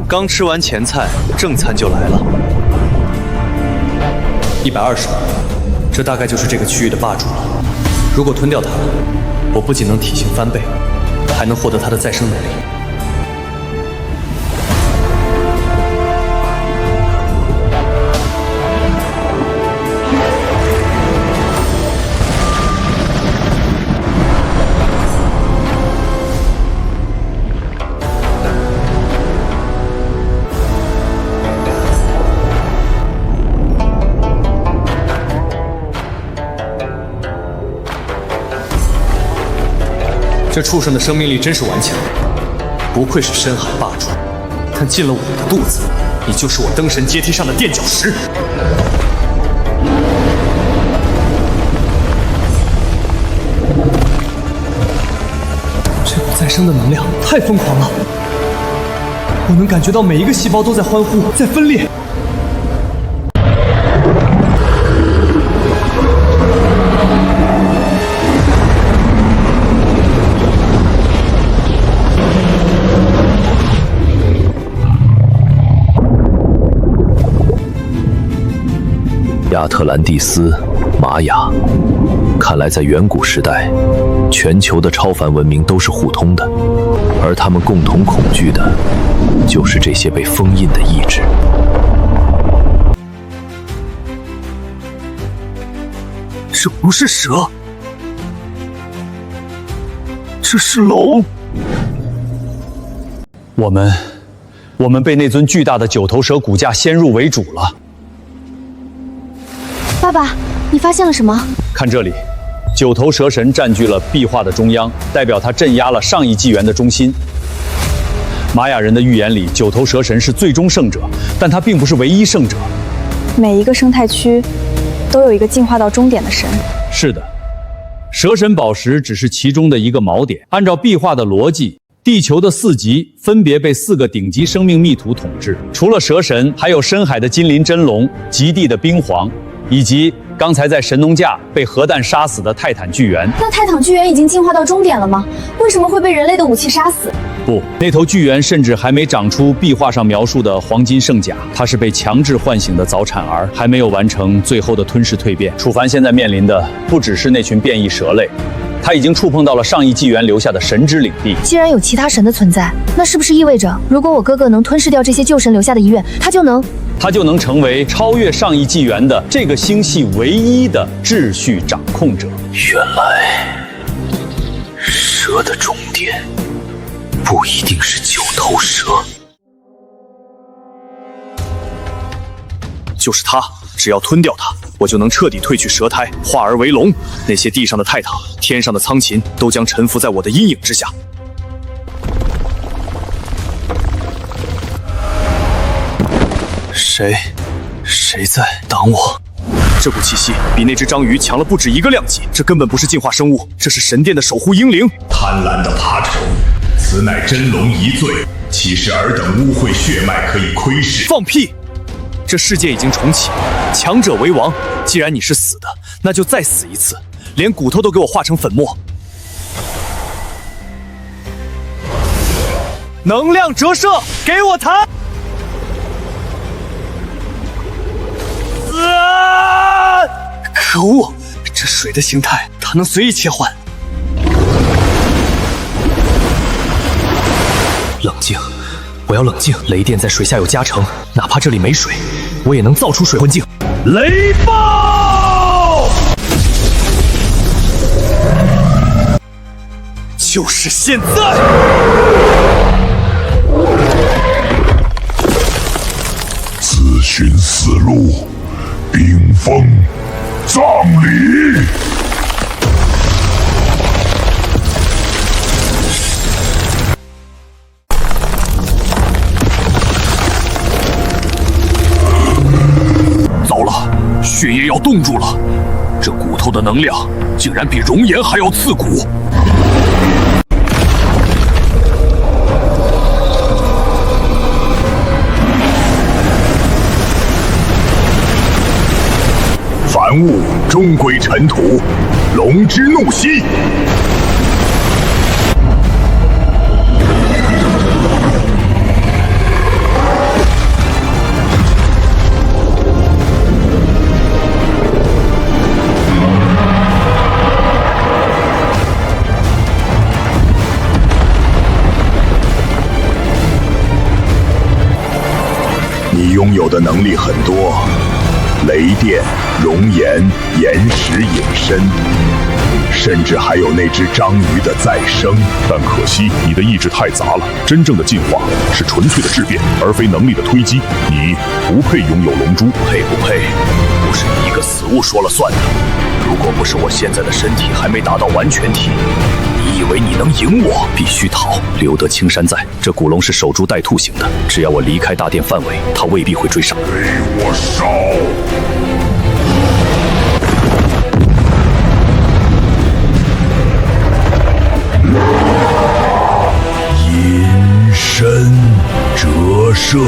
刚吃完前菜，正餐就来了。120，这大概就是这个区域的霸主了。如果吞掉它，我不仅能体型翻倍，还能获得它的再生能力。这畜生的生命力真是顽强，不愧是深海霸主。但进了我的肚子，你就是我登神阶梯上的垫脚石。这股再生的能量太疯狂了，我能感觉到每一个细胞都在欢呼，在分裂。亚特兰蒂斯、玛雅，看来在远古时代，全球的超凡文明都是互通的，而他们共同恐惧的，就是这些被封印的意志。这不是蛇，这是龙。我们被那尊巨大的九头蛇骨架先入为主了。爸爸，你发现了什么？看这里，九头蛇神占据了壁画的中央，代表他镇压了上一纪元的中心。玛雅人的预言里，九头蛇神是最终胜者，但他并不是唯一胜者。每一个生态区都有一个进化到终点的神。是的，蛇神宝石只是其中的一个锚点。按照壁画的逻辑，地球的4极分别被4个顶级生命密图统治，除了蛇神，还有深海的金鳞真龙、极地的冰皇，以及刚才在神农架被核弹杀死的泰坦巨猿。那泰坦巨猿已经进化到终点了吗？为什么会被人类的武器杀死？不，那头巨猿甚至还没长出壁画上描述的黄金圣甲，它是被强制唤醒的早产儿，还没有完成最后的吞噬蜕变。楚凡现在面临的不只是那群变异蛇类，他已经触碰到了上一纪元留下的神之领地。既然有其他神的存在，那是不是意味着，如果我哥哥能吞噬掉这些旧神留下的遗愿，他就能成为超越上一纪元的这个星系唯一的秩序掌控者？原来，蛇的终点不一定是九头蛇，就是它。只要吞掉它，我就能彻底褪去蛇胎，化而为龙。那些地上的泰坦、天上的苍禽，都将臣服在我的阴影之下。谁在挡我？这股气息比那只章鱼强了不止1个量级，这根本不是进化生物，这是神殿的守护英灵。贪婪的爬虫，此乃真龙遗罪，岂是尔等污秽血脉可以窥视？放屁！这世界已经重启，强者为王。既然你是死的，那就再死一次，连骨头都给我化成粉末。能量折射，给我弹！可恶，这水的形态，它能随意切换。冷静，我要冷静。雷电在水下有加成，哪怕这里没水，我也能造出水魂镜。雷暴！就是现在！自寻死路，冰封葬礼。糟了，血液要冻住了，这骨头的能量竟然比熔岩还要刺骨。凡物终归尘土，龙之怒息。你拥有的能力很多。雷电、熔岩、岩石隐身，甚至还有那只章鱼的再生。但可惜你的意志太杂了，真正的进化是纯粹的质变，而非能力的推击。你不配拥有龙珠。配不配，不是你一个死物说了算的。如果不是我现在的身体还没达到完全体，你以为你能赢我？必须逃！留得青山在，这古龙是守株待兔型的，只要我离开大殿范围，他未必会追上。给我烧！阴身折射。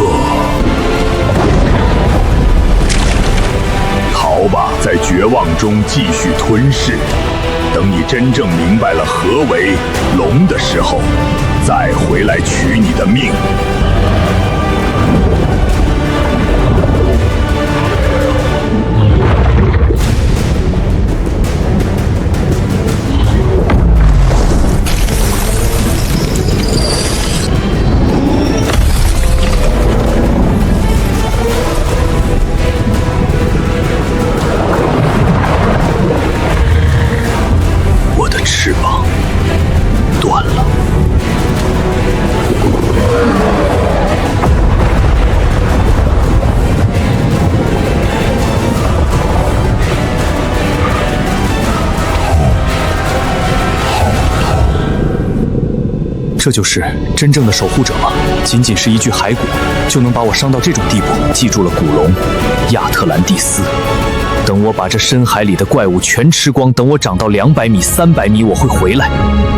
逃吧，在绝望中继续吞噬。等你真正明白了何为龙的时候，再回来取你的命。翅膀断了。这就是真正的守护者吗？仅仅是一具骸骨，就能把我伤到这种地步？记住了，古龙，亚特兰蒂斯。等我把这深海里的怪物全吃光，等我长到200米、300米，我会回来，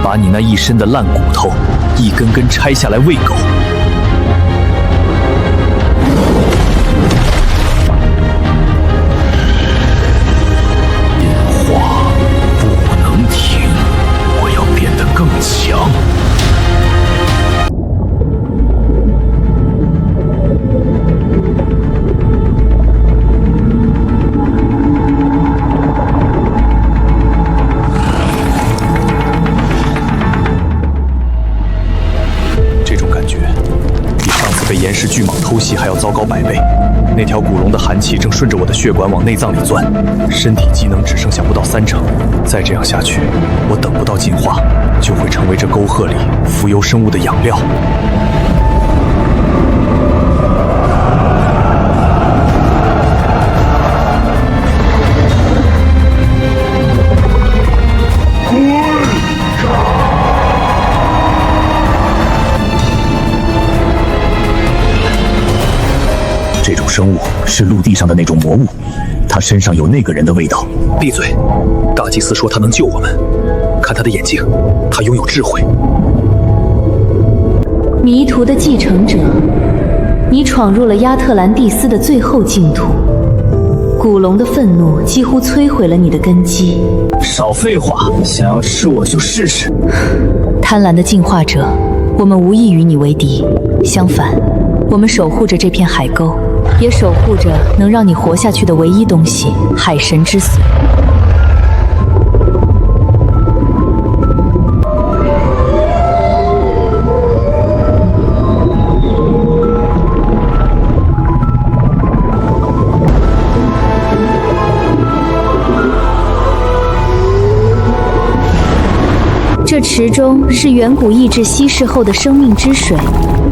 把你那一身的烂骨头一根根拆下来喂狗。变化不能停，我要变得更强。被岩石巨蟒偷袭还要糟糕100倍。那条古龙的寒气正顺着我的血管往内脏里钻，身体机能只剩下不到30%。再这样下去，我等不到进化，就会成为这沟壑里浮游生物的养料。这种生物是陆地上的那种魔物，它身上有那个人的味道。闭嘴！大祭司说他能救我们，看他的眼睛，他拥有智慧。迷途的继承者，你闯入了亚特兰蒂斯的最后净土。古龙的愤怒几乎摧毁了你的根基。少废话，想要吃我就试试。贪婪的进化者，我们无意与你为敌，相反，我们守护着这片海沟。也守护着能让你活下去的唯一东西——海神之髓。池中是远古意志稀释后的生命之水，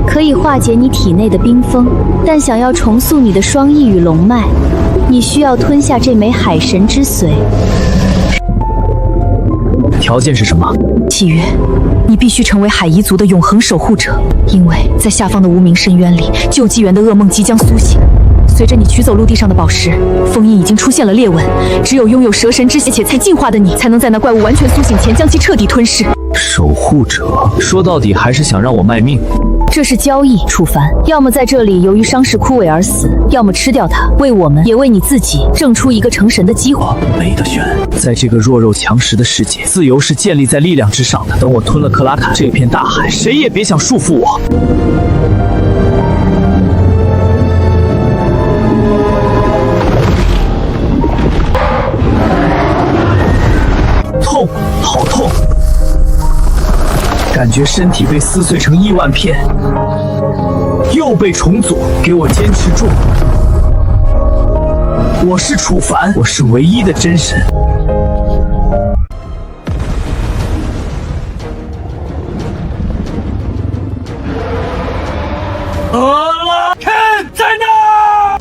可以化解你体内的冰封。但想要重塑你的双翼与龙脉，你需要吞下这枚海神之髓。条件是什么？契约，你必须成为海夷族的永恒守护者，因为在下方的无名深渊里，救济源的噩梦即将苏醒。随着你取走陆地上的宝石，封印已经出现了裂纹，只有拥有蛇神之血且才进化的你，才能在那怪物完全苏醒前将其彻底吞噬。守护者，说到底还是想让我卖命。这是交易，楚凡，要么在这里由于伤势枯萎而死，要么吃掉它，为我们也为你自己挣出一个成神的机会。没得选，在这个弱肉强食的世界，自由是建立在力量之上的。等我吞了克拉坎这片大海，谁也别想束缚我。痛，好痛！感觉身体被撕碎成亿万片，又被重组。给我坚持住！我是楚凡，我是唯一的真神。拉肯在哪？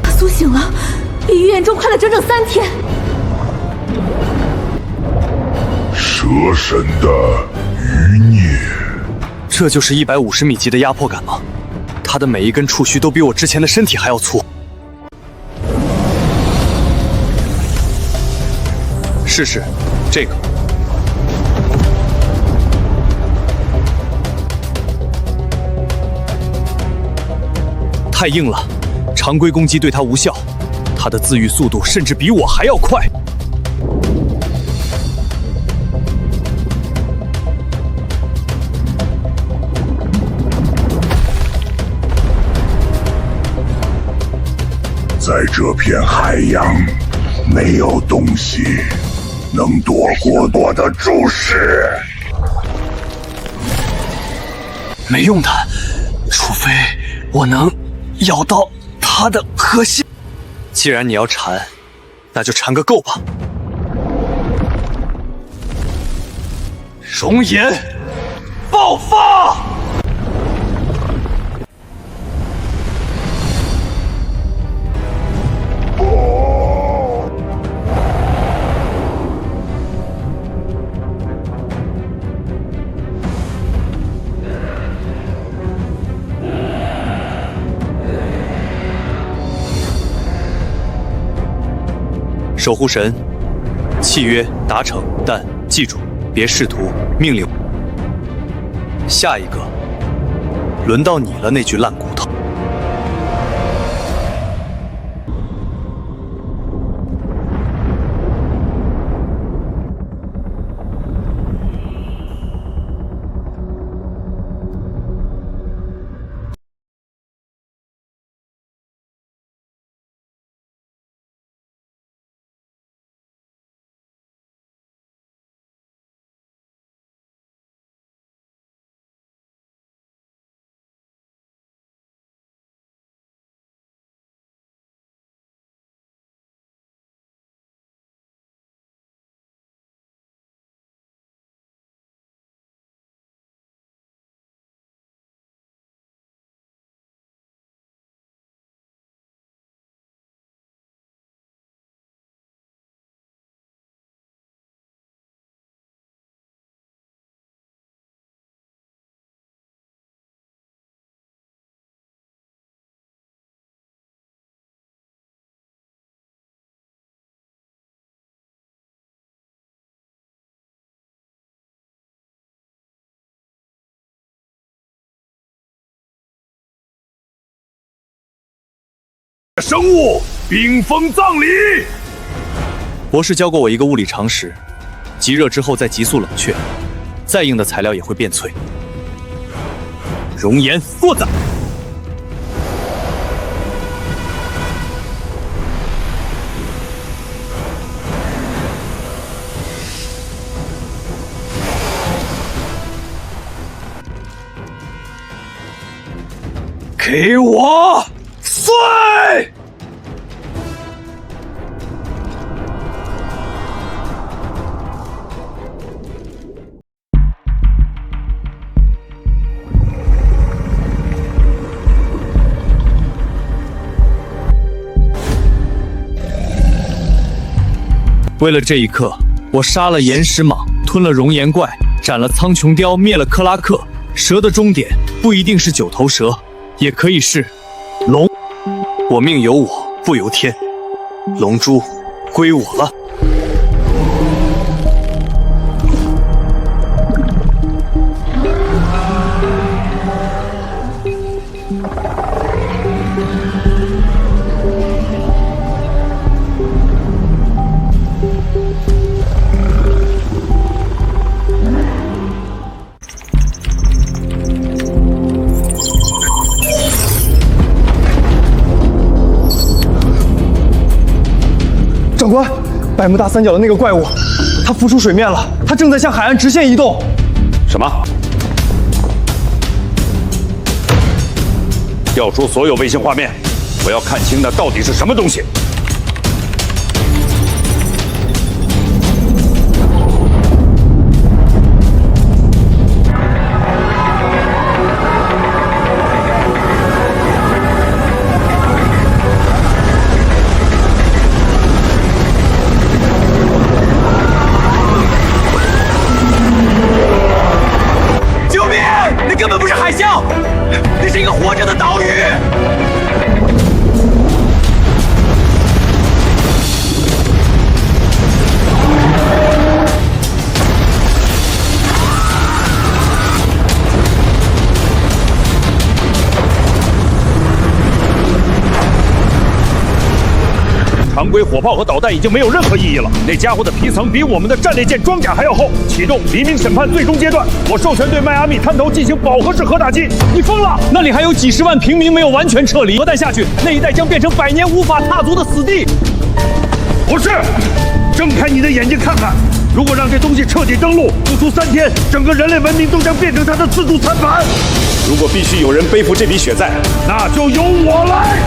他苏醒了，比预言中快了整整3天。蛇神的余孽，这就是150米级的压迫感吗？他的每一根触须都比我之前的身体还要粗。试试这个。太硬了，常规攻击对他无效，他的自愈速度甚至比我还要快。在这片海洋，没有东西能躲过我的注视。没用的，除非我能咬到它的核心。既然你要缠，那就缠个够吧。熔岩爆发！守护神，契约达成，但记住，别试图命令。下一个，轮到你了，那具烂骨头。生物冰封葬礼。博士教过我一个物理常识：极热之后再急速冷却，再硬的材料也会变脆。熔岩作宰。给我碎！为了这一刻，我杀了岩石蟒，吞了熔岩怪，斩了苍穹雕，灭了克拉克。蛇的终点不一定是九头蛇，也可以是龙。我命由我不由天，龙珠归我了。长官，百慕大三角的那个怪物，它浮出水面了，它正在向海岸直线移动。什么？调出所有卫星画面，我要看清那到底是什么东西。根本不是海啸，那是一个活着的岛屿。常规火炮和导弹已经没有任何意义了。那家伙的皮层比我们的战列舰装甲还要厚。启动黎明审判最终阶段，我授权对迈阿密滩头进行饱和式核打击。你疯了！那里还有几十万平民没有完全撤离，核弹下去，那一带将变成百年无法踏足的死地。不是，睁开你的眼睛看看，如果让这东西彻底登陆，不出3天，整个人类文明都将变成它的自助餐盘。如果必须有人背负这笔血债，那就由我来。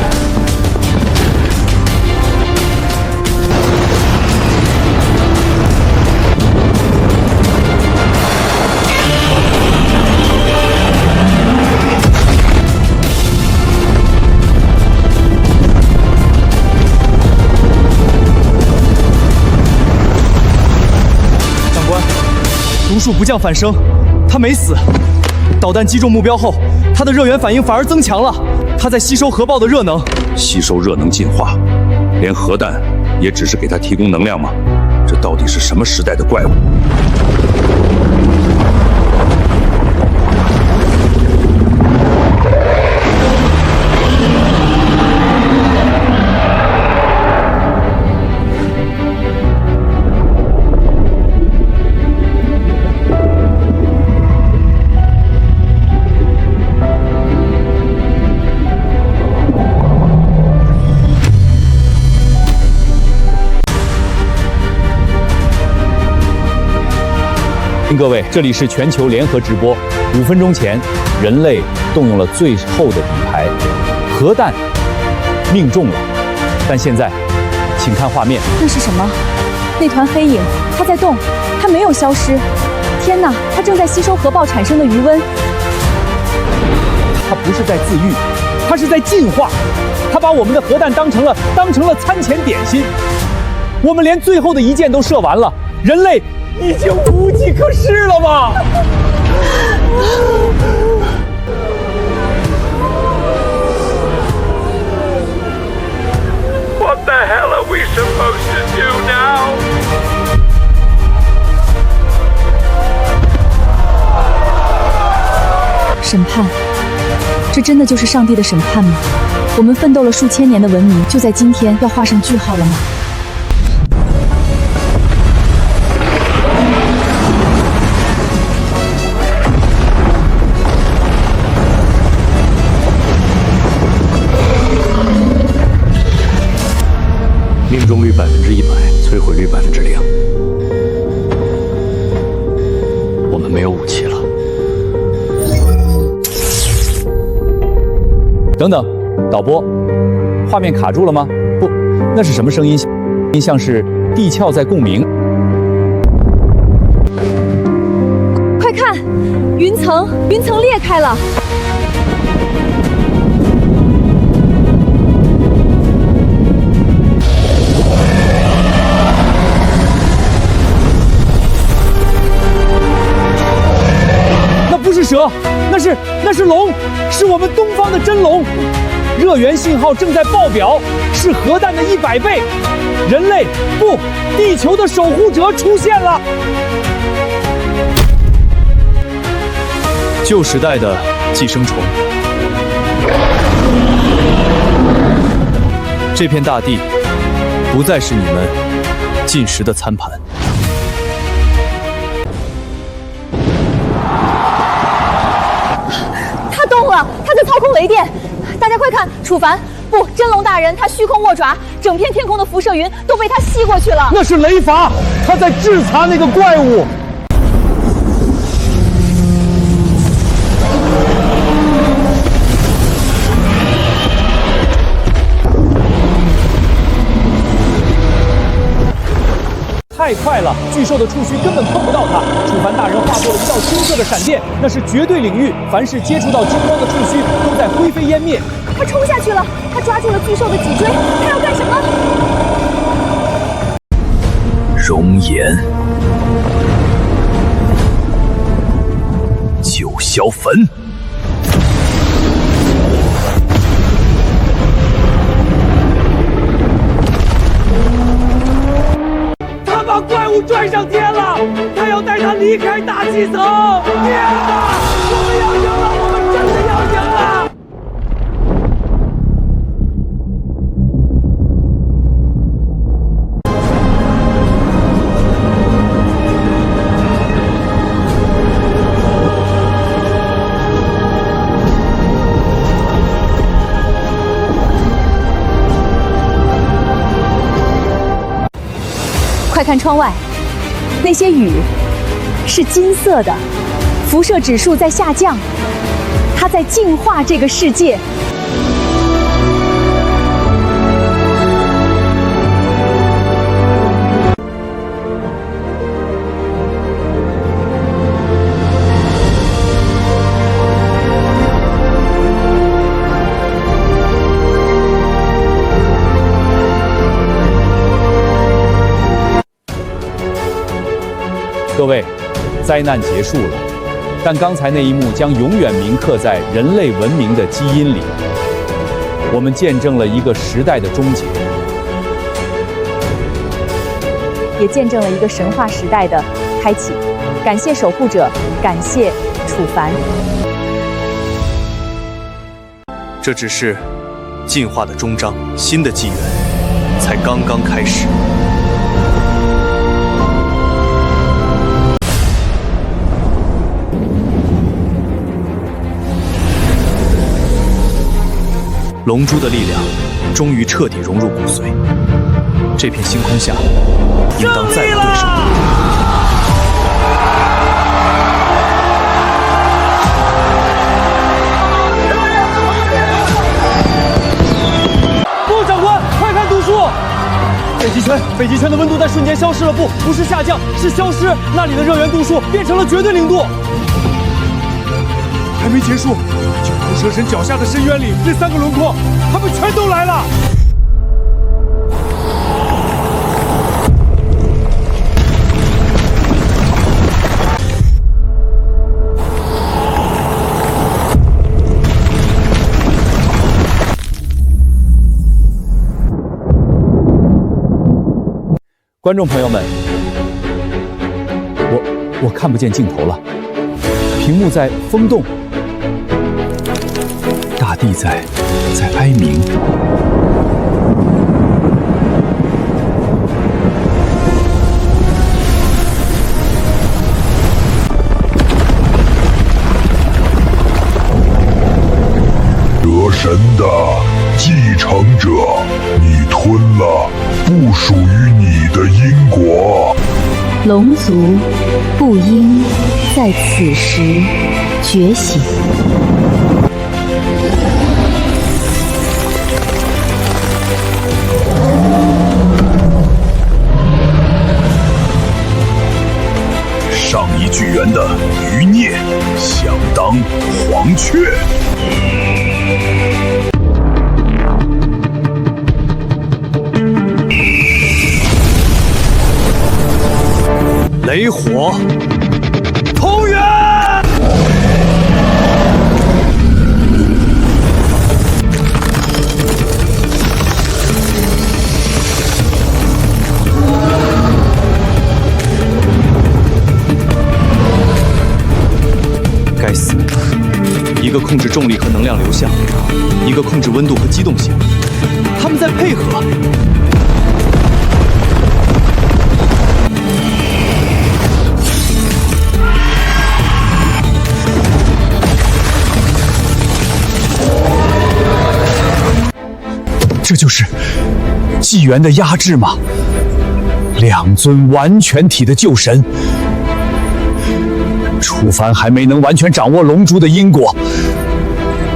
毒树不降反升，他没死。导弹击中目标后，他的热源反应反而增强了。他在吸收核爆的热能，吸收热能进化，连核弹也只是给他提供能量吗？这到底是什么时代的怪物？各位，这里是全球联合直播。5分钟前，人类动用了最后的底牌，核弹命中了。但现在，请看画面。那是什么？那团黑影，它在动，它没有消失。天哪，它正在吸收核爆产生的余温。它不是在自愈，它是在进化。它把我们的核弹当成了餐前点心。我们连最后的一箭都射完了，人类已经无计可施了吗？What the hell are we supposed to do now? 审判，这真的就是上帝的审判吗？我们奋斗了数千年的文明，就在今天要画上句号了吗？命中率100%，摧毁率0%。我们没有武器了。等等，导播，画面卡住了吗？不，那是什么声音？像是地壳在共鸣。快看，云层裂开了。那不是蛇，那是龙，是我们东方的真龙。热源信号正在爆表，是核弹的100倍。人类不，地球的守护者出现了。旧时代的寄生虫，这片大地不再是你们进食的餐盘。他动了，他在操控雷电。大家快看，楚凡，不，真龙大人，他虚空握爪，整片天空的辐射云都被他吸过去了。那是雷伐，他在制裁那个怪物。太快了，巨兽的触须根本碰不到它。楚凡大人化作了一道金色的闪电，那是绝对领域，凡是接触到金光的触须都在灰飞烟灭。他冲下去了，他抓住了巨兽的脊椎，他要干什么？熔岩，九霄坟。把怪物拽上天了，他要带他离开大气层！天哪，我们要赢了，我们真的要赢了！快看窗外，那些雨是金色的，辐射指数在下降，它在净化这个世界。各位，灾难结束了，但刚才那一幕将永远铭刻在人类文明的基因里。我们见证了一个时代的终结，也见证了一个神话时代的开启。感谢守护者，感谢楚凡。这只是进化的终章，新的纪元才刚刚开始。龙珠的力量终于彻底融入骨髓，这片星空下，应当再无对手。不，长官，快看读书！北极圈的温度在瞬间消失了，不是下降，是消失。那里的热源度数变成了绝对零度。还没结束，九头蛇神脚下的深渊里，那3个轮廓，他们全都来了。观众朋友们，我看不见镜头了，屏幕在风动。大地在哀鸣。蛇神的继承者，你吞了不属于你的因果。龙族不应在此时觉醒。上一巨猿的余孽，想当黄雀。雷火，通元！该死！一个控制重力和能量流向，一个控制温度和机动性，他们在配合。这就是纪元的压制吗？两尊完全体的旧神，楚凡还没能完全掌握龙珠的因果，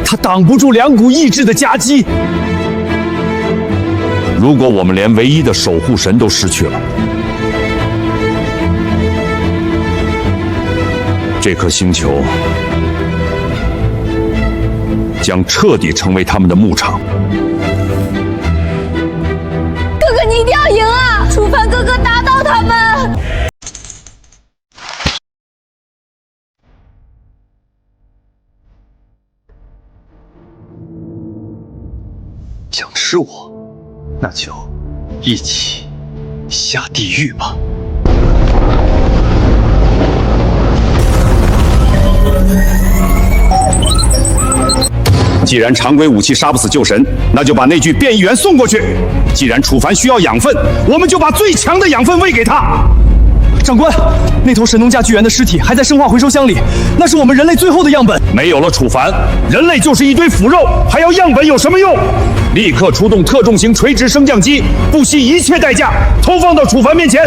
他挡不住两股意志的夹击。如果我们连唯一的守护神都失去了，这颗星球将彻底成为他们的牧场。哥哥，你一定要赢啊！楚凡哥哥打倒他们！想吃我，那就一起下地狱吧。既然常规武器杀不死旧神，那就把那具变异猿送过去。既然楚凡需要养分，我们就把最强的养分喂给他。长官，那头神农架巨猿的尸体还在生化回收箱里，那是我们人类最后的样本。没有了楚凡，人类就是一堆腐肉，还要样本有什么用？立刻出动特重型垂直升降机，不惜一切代价投放到楚凡面前。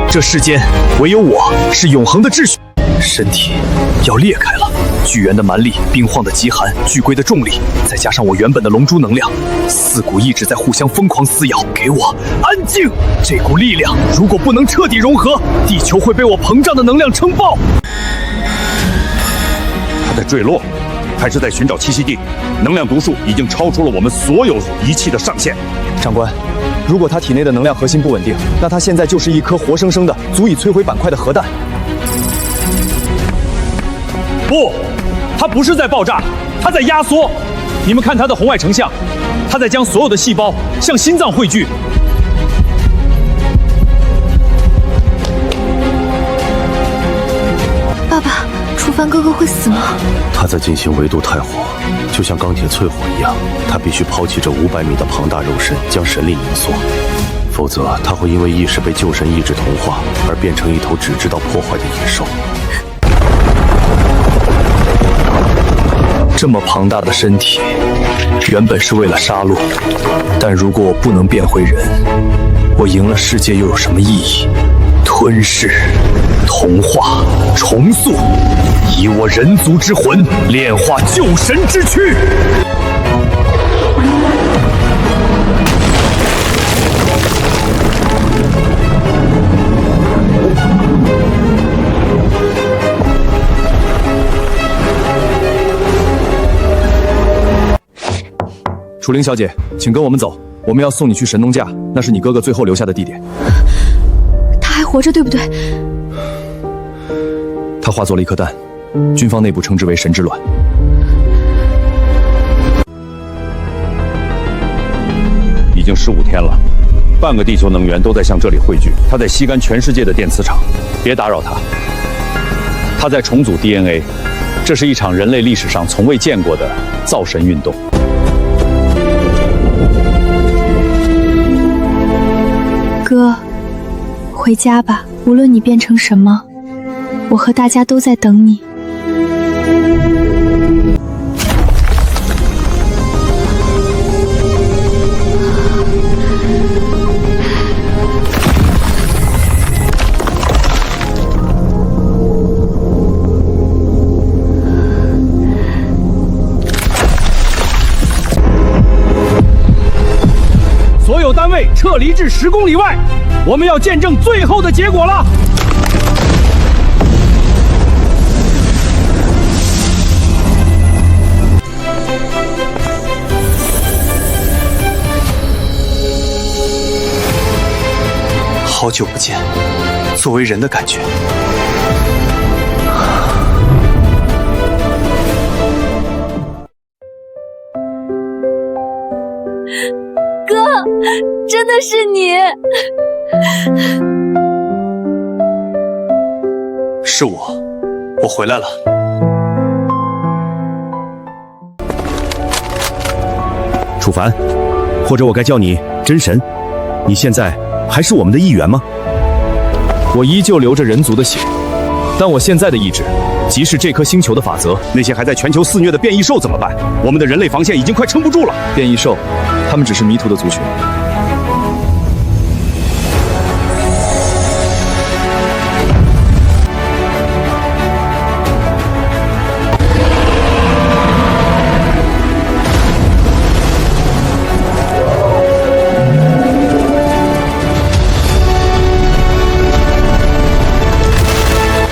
这世间唯有我是永恒的秩序，身体要裂开了。巨猿的蛮力、冰晃的极寒、巨龟的重力，再加上我原本的龙珠能量，4股意志在互相疯狂撕咬。给我安静！这股力量如果不能彻底融合，地球会被我膨胀的能量撑爆。它在坠落，还是在寻找栖息地？能量读数已经超出了我们所有仪器的上限。长官，如果他体内的能量核心不稳定，那他现在就是一颗活生生的足以摧毁板块的核弹。不，它不是在爆炸，它在压缩。你们看它的红外成像，它在将所有的细胞向心脏汇聚。爸爸，楚凡哥哥会死吗？他在进行维度太火，就像钢铁淬火一样，他必须抛弃这500米的庞大肉身，将神力凝缩，否则他会因为意识被旧神意志同化而变成一头只知道破坏的野兽。这么庞大的身体，原本是为了杀戮，但如果我不能变回人，我赢了世界又有什么意义？吞噬、同化、重塑，以我人族之魂炼化旧神之躯。楚灵小姐，请跟我们走，我们要送你去神农架，那是你哥哥最后留下的地点。他还活着，对不对？他化作了一颗蛋，军方内部称之为神之卵。已经15天了，半个地球能源都在向这里汇聚，他在吸干全世界的电磁场，别打扰他。他在重组 DNA， 这是一场人类历史上从未见过的造神运动。哥，回家吧，无论你变成什么，我和大家都在等你。所有单位撤离至10公里外，我们要见证最后的结果了。好久不见，作为人的感觉。哥，真的是你！是我回来了。楚凡，或者我该叫你真神，你现在还是我们的一员吗？我依旧流着人族的血，但我现在的意志即是这颗星球的法则。那些还在全球肆虐的变异兽怎么办？我们的人类防线已经快撑不住了。变异兽，他们只是迷途的族群。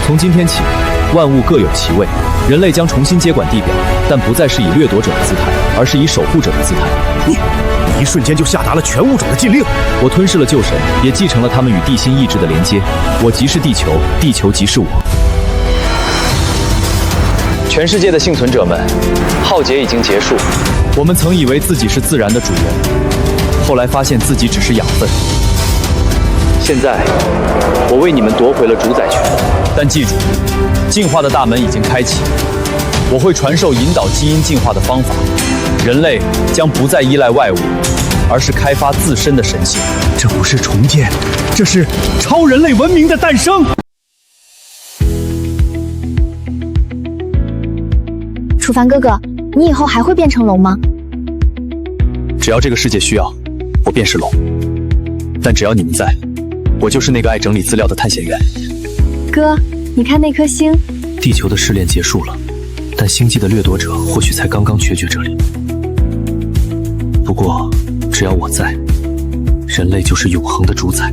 从今天起，万物各有其位，人类将重新接管地表，但不再是以掠夺者的姿态，而是以守护者的姿态。你一瞬间就下达了全物种的禁令。我吞噬了旧神，也继承了他们与地心意志的连接。我即是地球，地球即是我。全世界的幸存者们，浩劫已经结束。我们曾以为自己是自然的主人，后来发现自己只是养分。现在，我为你们夺回了主宰权。但记住，进化的大门已经开启，我会传授引导基因进化的方法，人类将不再依赖外物，而是开发自身的神性。这不是重建，这是超人类文明的诞生。楚凡哥哥，你以后还会变成龙吗？只要这个世界需要，我便是龙。但只要你们在，我就是那个爱整理资料的探险员。哥，你看那颗星。地球的试炼结束了，但星际的掠夺者或许才刚刚确据这里。不过，只要我在，人类就是永恒的主宰。